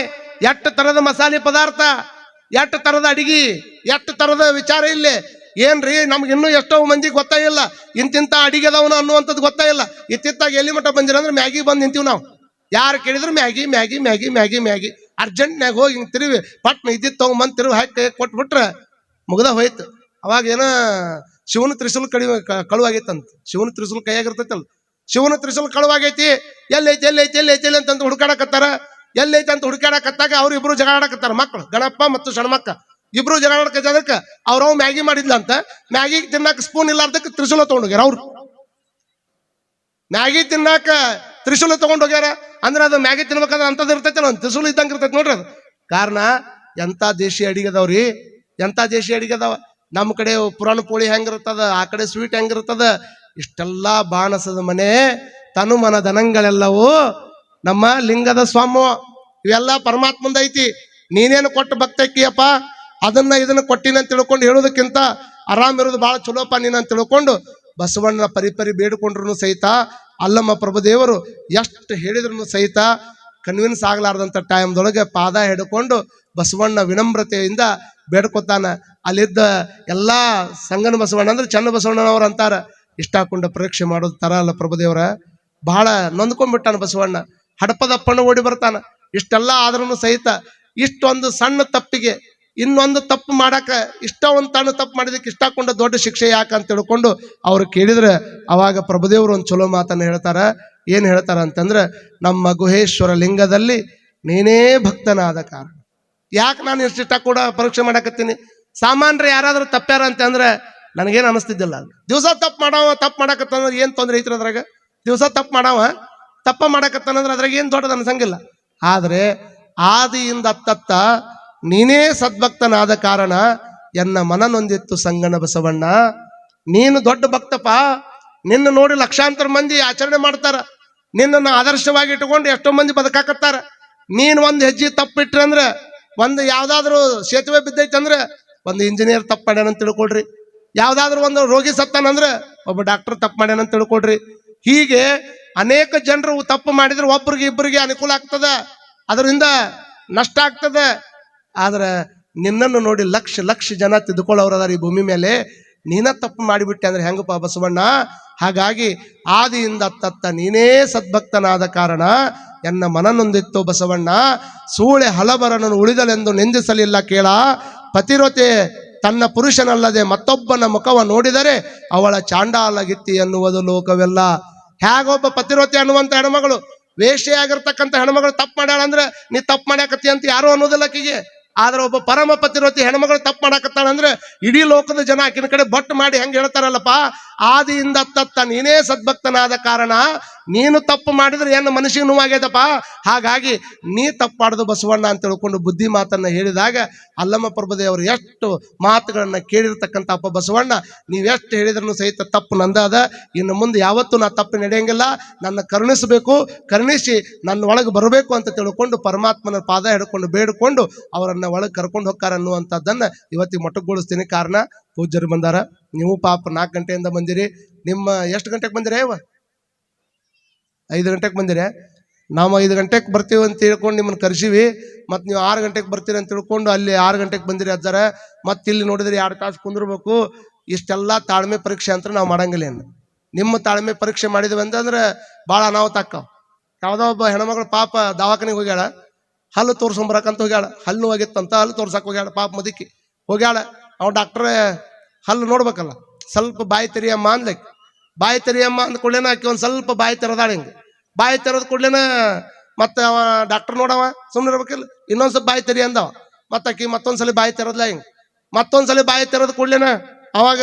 Speaker 1: ಎಷ್ಟು ತರದ ಮಸಾಲೆ ಪದಾರ್ಥ, ಎಷ್ಟು ತರದ ಅಡಿಗೆ, ಎಷ್ಟು ತರದ ವಿಚಾರ ಇಲ್ಲಿ. ಏನ್ರಿ ನಮ್ಗೆ ಇನ್ನೂ ಎಷ್ಟೋ ಮಂದಿಗೆ ಗೊತ್ತಾ ಇಲ್ಲ ಇಂತಿಂತ ಅಡಿಗೆ ಅದಾವನು ಅನ್ನುವಂಥದ್ದು ಗೊತ್ತಾ ಇಲ್ಲ. ಇತ್ತಿತ್ತಾಗ ಎಲ್ಲಿ ಮಟ್ಟ ಬಂದಿರ ಅಂದ್ರೆ ಮ್ಯಾಗಿ ಬಂದು ನಿಂತೀವಿ ನಾವು. ಯಾರು ಕೇಳಿದ್ರು Maggi Maggi Maggi Maggi Maggi. ಅರ್ಜೆಂಟ್ನಾಗ ಹೋಗಿ ಹಿಂಗೆ ತಿರುವಿ ಪಟ್ನ ಇದ್ದಿದ್ದು ತಗೊಂಬಂದು ತಿರುವಿ ಹಾಕಿ ಕೊಟ್ಬಿಟ್ರೆ ಮುಗ್ದ ಹೋಯ್ತು. ಅವಾಗ ಏನೋ ಶಿವನ ತ್ರಿಶೂಲ್ ಕಳುವಾಗಿತ್ತಂತ. ಶಿವನ ತ್ರಿಶೂಲ್ ಕೈಯಾಗಿರ್ತೈತಲ್ಲ, ಶಿವನ ತ್ರಿಶೂಲ್ ಕಳುವಾಗೈತಿ. ಎಲ್ಲೈತಿ ಎಲ್ಲೈತಿ ಎಲ್ಲೈತಿ ಎಲ್ಲಿ ಅಂತಂದು ಹುಡುಕಾಡಕತ್ತಾರ. ಎಲ್ಲೈತಿ ಅಂತ ಹುಡುಕಾಡಕತ್ತಾಗ ಅವ್ರು ಇಬ್ರು ಜಗಾಡಕತ್ತಾರ. ಮಕ್ಕಳು ಗಣಪ ಮತ್ತು ಸಣ್ಣಮಕ್ಕ ಇಬ್ರು ಜಗಾಡಕತ್ತದಕ್ಕೆ ಅವ್ರವ್ ಮ್ಯಾಗಿ ಮಾಡಿದ್ಲಂತ. ಮ್ಯಾಗಿ ತಿನ್ನಾಕ ಸ್ಪೂನ್ ಇಲ್ಲಾರ್ದಕ್ಕೆ ತ್ರಿಶೂಲ ತಗೊಂಡೋಗ್ಯಾರ. ಅವ್ರು ಮ್ಯಾಗಿ ತಿನ್ನಾಕ ತ್ರಿಶೂಲ ತಗೊಂಡೋಗ್ಯಾರ ಅಂದ್ರೆ ಅದು ಮ್ಯಾಗಿ ತಿನ್ಬೇಕಾದ್ರೆ ಅಂತದ್ ಇರ್ತೈತೆ, ಒಂದು ತ್ರಿಶೂಲ ಇದ್ದಂಗೆ ಇರ್ತೈತೆ ನೋಡ್ರಿ. ಅದು ಕಾರಣ ಎಂತ ದೇಶಿ ಅಡಿಗೆ ಅದಾವ್ರಿ, ಎಂತ ದೇಶಿ ಅಡಿಗೆ ಅದಾವ. ನಮ್ಮ ಕಡೆ ಪುರಾಣ ಪೋಳಿ ಹೆಂಗಿರ್ತದ, ಆ ಕಡೆ ಸ್ವೀಟ್ ಹೆಂಗಿರ್ತದ. ಇಷ್ಟೆಲ್ಲ ಬಾಣಸದ ಮನೆ. ತನು ಮನ ಧನಗಳೆಲ್ಲವೂ ನಮ್ಮ ಲಿಂಗದ ಸ್ವಾಮೋ. ಇವೆಲ್ಲ ಪರಮಾತ್ಮಂದ ಐತಿ. ನೀನೇನು ಕೊಟ್ಟು ಭಕ್ತಕ್ಕಿಯಪ್ಪ, ಅದನ್ನ ಇದನ್ನ ಕೊಟ್ಟಿನ ಅಂತ ತಿಳ್ಕೊಂಡು ಹೇಳೋದಕ್ಕಿಂತ ಆರಾಮ್ ಇರೋದು ಬಹಳ ಚಲೋಪ್ಪ ನೀನು ಅಂತ ತಿಳ್ಕೊಂಡು ಬಸವಣ್ಣ ಪರಿಪರಿ ಬೇಡಿಕೊಂಡ್ರು ಸಹಿತ ಅಲ್ಲಮ್ಮ ಪ್ರಭುದೇವರು ಎಷ್ಟು ಹೇಳಿದ್ರು ಸಹಿತ ಕನ್ವಿನ್ಸ್ ಆಗ್ಲಾರ್ದಂಥ ಟೈಮ್ದೊಳಗೆ ಪಾದ ಹಿಡ್ಕೊಂಡು ಬಸವಣ್ಣ ವಿನಮ್ರತೆಯಿಂದ ಬೇಡ್ಕೊತಾನ. ಅಲ್ಲಿದ್ದ ಎಲ್ಲಾ ಸಂಗನ ಬಸವಣ್ಣ ಅಂದ್ರೆ ಚನ್ನ ಬಸವಣ್ಣನವ್ರು ಅಂತಾರ. ಇಷ್ಟ ಹಾಕೊಂಡ ಪರೀಕ್ಷೆ ಮಾಡೋದು ತರ ಅಲ್ಲ ಪ್ರಭುದೇವರ. ಬಹಳ ನೊಂದ್ಕೊಂಡ್ಬಿಟ್ಟಾನ ಬಸವಣ್ಣ. ಹಡಪದಪ್ಪಣ್ಣ ಓಡಿ ಬರ್ತಾನ. ಇಷ್ಟೆಲ್ಲ ಆದ್ರೂ ಸಹಿತ ಇಷ್ಟೊಂದು ಸಣ್ಣ ತಪ್ಪಿಗೆ ಇನ್ನೊಂದು ತಪ್ಪು ಮಾಡಾಕ ಒಂದು ತಣ್ಣ ತಪ್ಪು ಮಾಡಿದಕ್ಕೆ ಇಷ್ಟಾಕೊಂಡ ದೊಡ್ಡ ಶಿಕ್ಷೆ ಯಾಕೆ ಅಂತ ತಿಳ್ಕೊಂಡು ಅವ್ರು ಕೇಳಿದ್ರೆ ಅವಾಗ ಪ್ರಭುದೇವರು ಒಂದು ಚಲೋ ಮಾತನ್ನ ಹೇಳ್ತಾರ. ಏನ್ ಹೇಳ್ತಾರ ಅಂತಂದ್ರೆ, ನಮ್ಮ ಗುಹೇಶ್ವರ ಲಿಂಗದಲ್ಲಿ ನೀನೇ ಭಕ್ತನಾದ ಕಾರಣ. ಯಾಕೆ ನಾನು ಇಷ್ಟ ಕೂಡ ಪರೀಕ್ಷೆ ಮಾಡಾಕತ್ತೀನಿ. ಸಾಮಾನ್ಯರು ಯಾರಾದ್ರೂ ತಪ್ಪ್ಯಾರ ಅಂತ ಅಂದ್ರೆ ನನಗೇನು ಅನಿಸ್ತಿದ್ದಿಲ್ಲ. ದಿವಸ ತಪ್ಪು ಮಾಡಾಕತ್ತಂದ್ರೆ ಏನ್ ತೊಂದ್ರೆ ಐತ್ರ ಅದ್ರಾಗ. ದಿವಸ ತಪ್ಪ ಮಾಡಾಕತ್ತಾನಂದ್ರೆ ಅದ್ರಾಗ ಏನ್ ದೊಡ್ಡದು ಅನ್ಸಂಗಿಲ್ಲ. ಆದ್ರೆ ಆದಿಯಿಂದ ಅತ್ತತ್ತ ನೀನೇ ಸದ್ಭಕ್ತನಾದ ಕಾರಣ ಎನ್ನ ಮನ ನೊಂದಿತ್ತು ಸಂಗನ ಬಸವಣ್ಣ. ನೀನು ದೊಡ್ಡ ಭಕ್ತಪ್ಪ. ನಿನ್ನ ನೋಡಿ ಲಕ್ಷಾಂತರ ಮಂದಿ ಆಚರಣೆ ಮಾಡ್ತಾರ. ನಿನ್ನನ್ನು ಆದರ್ಶವಾಗಿ ಇಟ್ಕೊಂಡು ಎಷ್ಟೋ ಮಂದಿ ಬದುಕಾಕತ್ತಾರ. ನೀನ್ ಒಂದು ಹೆಜ್ಜೆ ತಪ್ಪಿಟ್ರೆ ಅಂದ್ರೆ, ಒಂದು ಯಾವ್ದಾದ್ರು ಸೇತುವೆ ಬಿದ್ದೈತೆ ಅಂದ್ರೆ ಒಂದು ಇಂಜಿನಿಯರ್ ತಪ್ಪು ಮಾಡ್ಯಾನಂತ ತಿಳ್ಕೊಳ್ರಿ. ಯಾವ್ದಾದ್ರು ಒಂದು ರೋಗಿ ಸತ್ತಾನಂದ್ರೆ ಒಬ್ಬ ಡಾಕ್ಟರ್ ತಪ್ಪು ಮಾಡ್ಯಾನಂತ ತಿಳ್ಕೊಳ್ರಿ. ಹೀಗೆ ಅನೇಕ ಜನರು ತಪ್ಪು ಮಾಡಿದ್ರೆ ಒಬ್ರಿಗೆ ಇಬ್ಬರಿಗೆ ಅನುಕೂಲ ಆಗ್ತದ, ಅದರಿಂದ ನಷ್ಟ ಆಗ್ತದ. ಆದ್ರೆ ನಿನ್ನನ್ನು ನೋಡಿ ಲಕ್ಷ ಲಕ್ಷ ಜನ ತಿದ್ದುಕೊಳ್ಳೋರದಾರ ಈ ಭೂಮಿ ಮೇಲೆ. ನೀನ ತಪ್ಪು ಮಾಡಿಬಿಟ್ಟೆ ಅಂದ್ರೆ ಹೆಂಗಪ್ಪ ಬಸವಣ್ಣ. ಹಾಗಾಗಿ ಆದಿಯಿಂದ ತತ್ತ ನೀನೇ ಸದ್ಭಕ್ತನಾದ ಕಾರಣ ಎನ್ನ ಮನ ನೊಂದಿತ್ತು ಬಸವಣ್ಣ. ಸೂಳೆ ಹಲಬರನನ್ನು ಉಳಿದಲೆಂದು ನಿಂದಿಸಲಿಲ್ಲ ಕೇಳ. ಪತಿರತೆ ತನ್ನ ಪುರುಷನಲ್ಲದೆ ಮತ್ತೊಬ್ಬನ ಮುಖವ ನೋಡಿದರೆ ಅವಳ ಚಾಂಡಾಲಗಿತ್ತಿ ಎನ್ನುವುದು ಲೋಕವೆಲ್ಲ. ಹೇಗೊಬ್ಬ ಪತಿರೋತೆ ಅನ್ನುವಂತ ಹೆಣ್ಮಗಳು, ವೇಷೆಯಾಗಿರ್ತಕ್ಕಂಥ ಹೆಣ್ಮಗಳು ತಪ್ಪು ಮಾಡ್ಯಾಳಂದ್ರೆ ನೀ ತಪ್ಪು ಮಾಡ್ಯಾಕತ್ತಿ ಅಂತ ಯಾರು ಅನ್ನೋದಿಲ್ಲ ಆಕಿಗೆ. ಆದ್ರೆ ಒಬ್ಬ ಪರಮ ಪತಿರೋತಿ ಹೆಣ್ಮಗಳು ತಪ್ಪು ಮಾಡಾಕತ್ತಾಳಂದ್ರೆ ಇಡೀ ಲೋಕದ ಜನ ಆಕಿನ ಕಡೆ ಬಟ್ ಮಾಡಿ ಹೆಂಗೆ ಹೇಳ್ತಾರಲ್ಲಪ್ಪ, ಆದಿಯಿಂದ ತತ್ತ ನೀನೇ ಸದ್ಭಕ್ತನಾದ ಕಾರಣ ನೀನು ತಪ್ಪು ಮಾಡಿದ್ರೆ ಏನು ಮನುಷ್ಯಗೆ ನೋವಾಗ್ಯದಪ್ಪ, ಹಾಗಾಗಿ ನೀ ತಪ್ಪಾಡ್ದು ಬಸವಣ್ಣ ಅಂತ ತಿಳ್ಕೊಂಡು ಬುದ್ಧಿ ಮಾತನ್ನ ಹೇಳಿದಾಗ ಅಲ್ಲಮ್ಮ ಪ್ರಭುದೇವರು ಎಷ್ಟು ಮಾತುಗಳನ್ನ ಕೇಳಿರ್ತಕ್ಕಂಥ ಅಪ್ಪ ಬಸವಣ್ಣ, ನೀವೆಷ್ಟು ಹೇಳಿದ್ರು ಸಹಿತ ತಪ್ಪು ನಂದಾದ, ಇನ್ನು ಮುಂದೆ ಯಾವತ್ತೂ ನಾ ತಪ್ಪು ನಡೆಯಂಗಿಲ್ಲ, ನನ್ನ ಕರುಣಿಸಬೇಕು, ಕರುಣಿಸಿ ನನ್ನ ಒಳಗೆ ಬರಬೇಕು ಅಂತ ತಿಳ್ಕೊಂಡು ಪರಮಾತ್ಮನ ಪಾದ ಹಿಡ್ಕೊಂಡು ಬೇಡಿಕೊಂಡು ಅವರನ್ನ ಒಳಗೆ ಕರ್ಕೊಂಡು ಹೋಗ್ತಾರೆ ಅನ್ನುವಂಥದ್ದನ್ನ ಇವತ್ತಿಗೆ ಮೊಟಕುಗೊಳಿಸ್ತೀನಿ. ಕಾರಣ ಪೂಜ್ಯರು ಬಂದಾರ, ನೀವು ಪಾಪ 4 ಗಂಟೆಯಿಂದ ಬಂದಿರಿ. ನಿಮ್ಮ ಎಷ್ಟು ಗಂಟೆಗೆ ಬಂದಿರಿ? 5 ಗಂಟೆಗೆ ಬಂದಿರಿ. ನಾವು 5 ಗಂಟೆಗೆ ಬರ್ತೀವಿ ಅಂತ ತಿಳ್ಕೊಂಡು ನಿಮ್ಮನ್ನು ಕರೆಸಿವಿ, ಮತ್ತು ನೀವು 6 ಗಂಟೆಗೆ ಬರ್ತೀರಿ ಅಂತ ತಿಳ್ಕೊಂಡು ಅಲ್ಲಿ 6 ಗಂಟೆಗೆ ಬಂದಿರಿ ಅಜ್ಜಾರ. ಮತ್ತು ಇಲ್ಲಿ ನೋಡಿದ್ರೆ 2 ತಾಸು ಕುಂದಿರ್ಬೇಕು. ಇಷ್ಟೆಲ್ಲ ತಾಳ್ಮೆ ಪರೀಕ್ಷೆ ಅಂತ ನಾವು ಮಾಡಂಗಿಲ್ಲ. ಏನು ನಿಮ್ಮ ತಾಳ್ಮೆ ಪರೀಕ್ಷೆ ಮಾಡಿದ್ವಿ ಅಂತಂದ್ರೆ ಭಾಳ ಅನಾಹುತ ಆಕ್ಕಾವ. ಯಾವುದೋ ಒಬ್ಬ ಹೆಣ್ಮಗಳು ಪಾಪ ದವಾಖಾನೆಗೆ ಹೋಗ್ಯಾಳ, ಹಲ್ಲು ತೋರ್ಸ್ಕೊಂಬರಕಂತ ಹೋಗ್ಯಾಳ, ಹಲ್ಲು ಹೋಗಿತ್ತಂತ, ಹಲ್ಲು ತೋರ್ಸಕ್ಕೆ ಹೋಗ್ಯಾಳ, ಪಾಪ ಮುದುಕಿ ಹೋಗ್ಯಾಳ. ಅವ ಡಾಕ್ಟ್ರೇ ಹಲ್ಲು ನೋಡ್ಬೇಕಲ್ಲ, ಸ್ವಲ್ಪ ಬಾಯಿ ತೆರಿಯಮ್ಮ ಅನ್ಲಿಕ್ಕೆ, ಬಾಯಿ ತೆರಿಯಮ್ಮ ಅಂದ ಕೂಡಲೇನ ಆಕಿ ಒಂದು ಸ್ವಲ್ಪ ಬಾಯಿ ತೆರೆದಾಳ. ಹಿಂಗೆ ಬಾಯಿ ತೆರೆದ ಕೂಡಲೇನ ಮತ್ತೆ ಅವ ಡಾಕ್ಟರ್ ನೋಡವ ಸುಮ್ಮನೆ ಇರ್ಬೇಕಿಲ್ಲ, ಇನ್ನೊಂದು ಸ್ವಲ್ಪ ಬಾಯಿ ತೆರಿ ಅಂದವ. ಮತ್ತೆ ಆಕಿ ಮತ್ತೊಂದ್ಸಲಿ ಬಾಯಿ ತೆರೆದ್ಲ. ಹಿಂಗೆ ಮತ್ತೊಂದ್ಸಲಿ ಬಾಯಿ ತೆರೆದ ಕೂಡಲೇನ ಅವಾಗ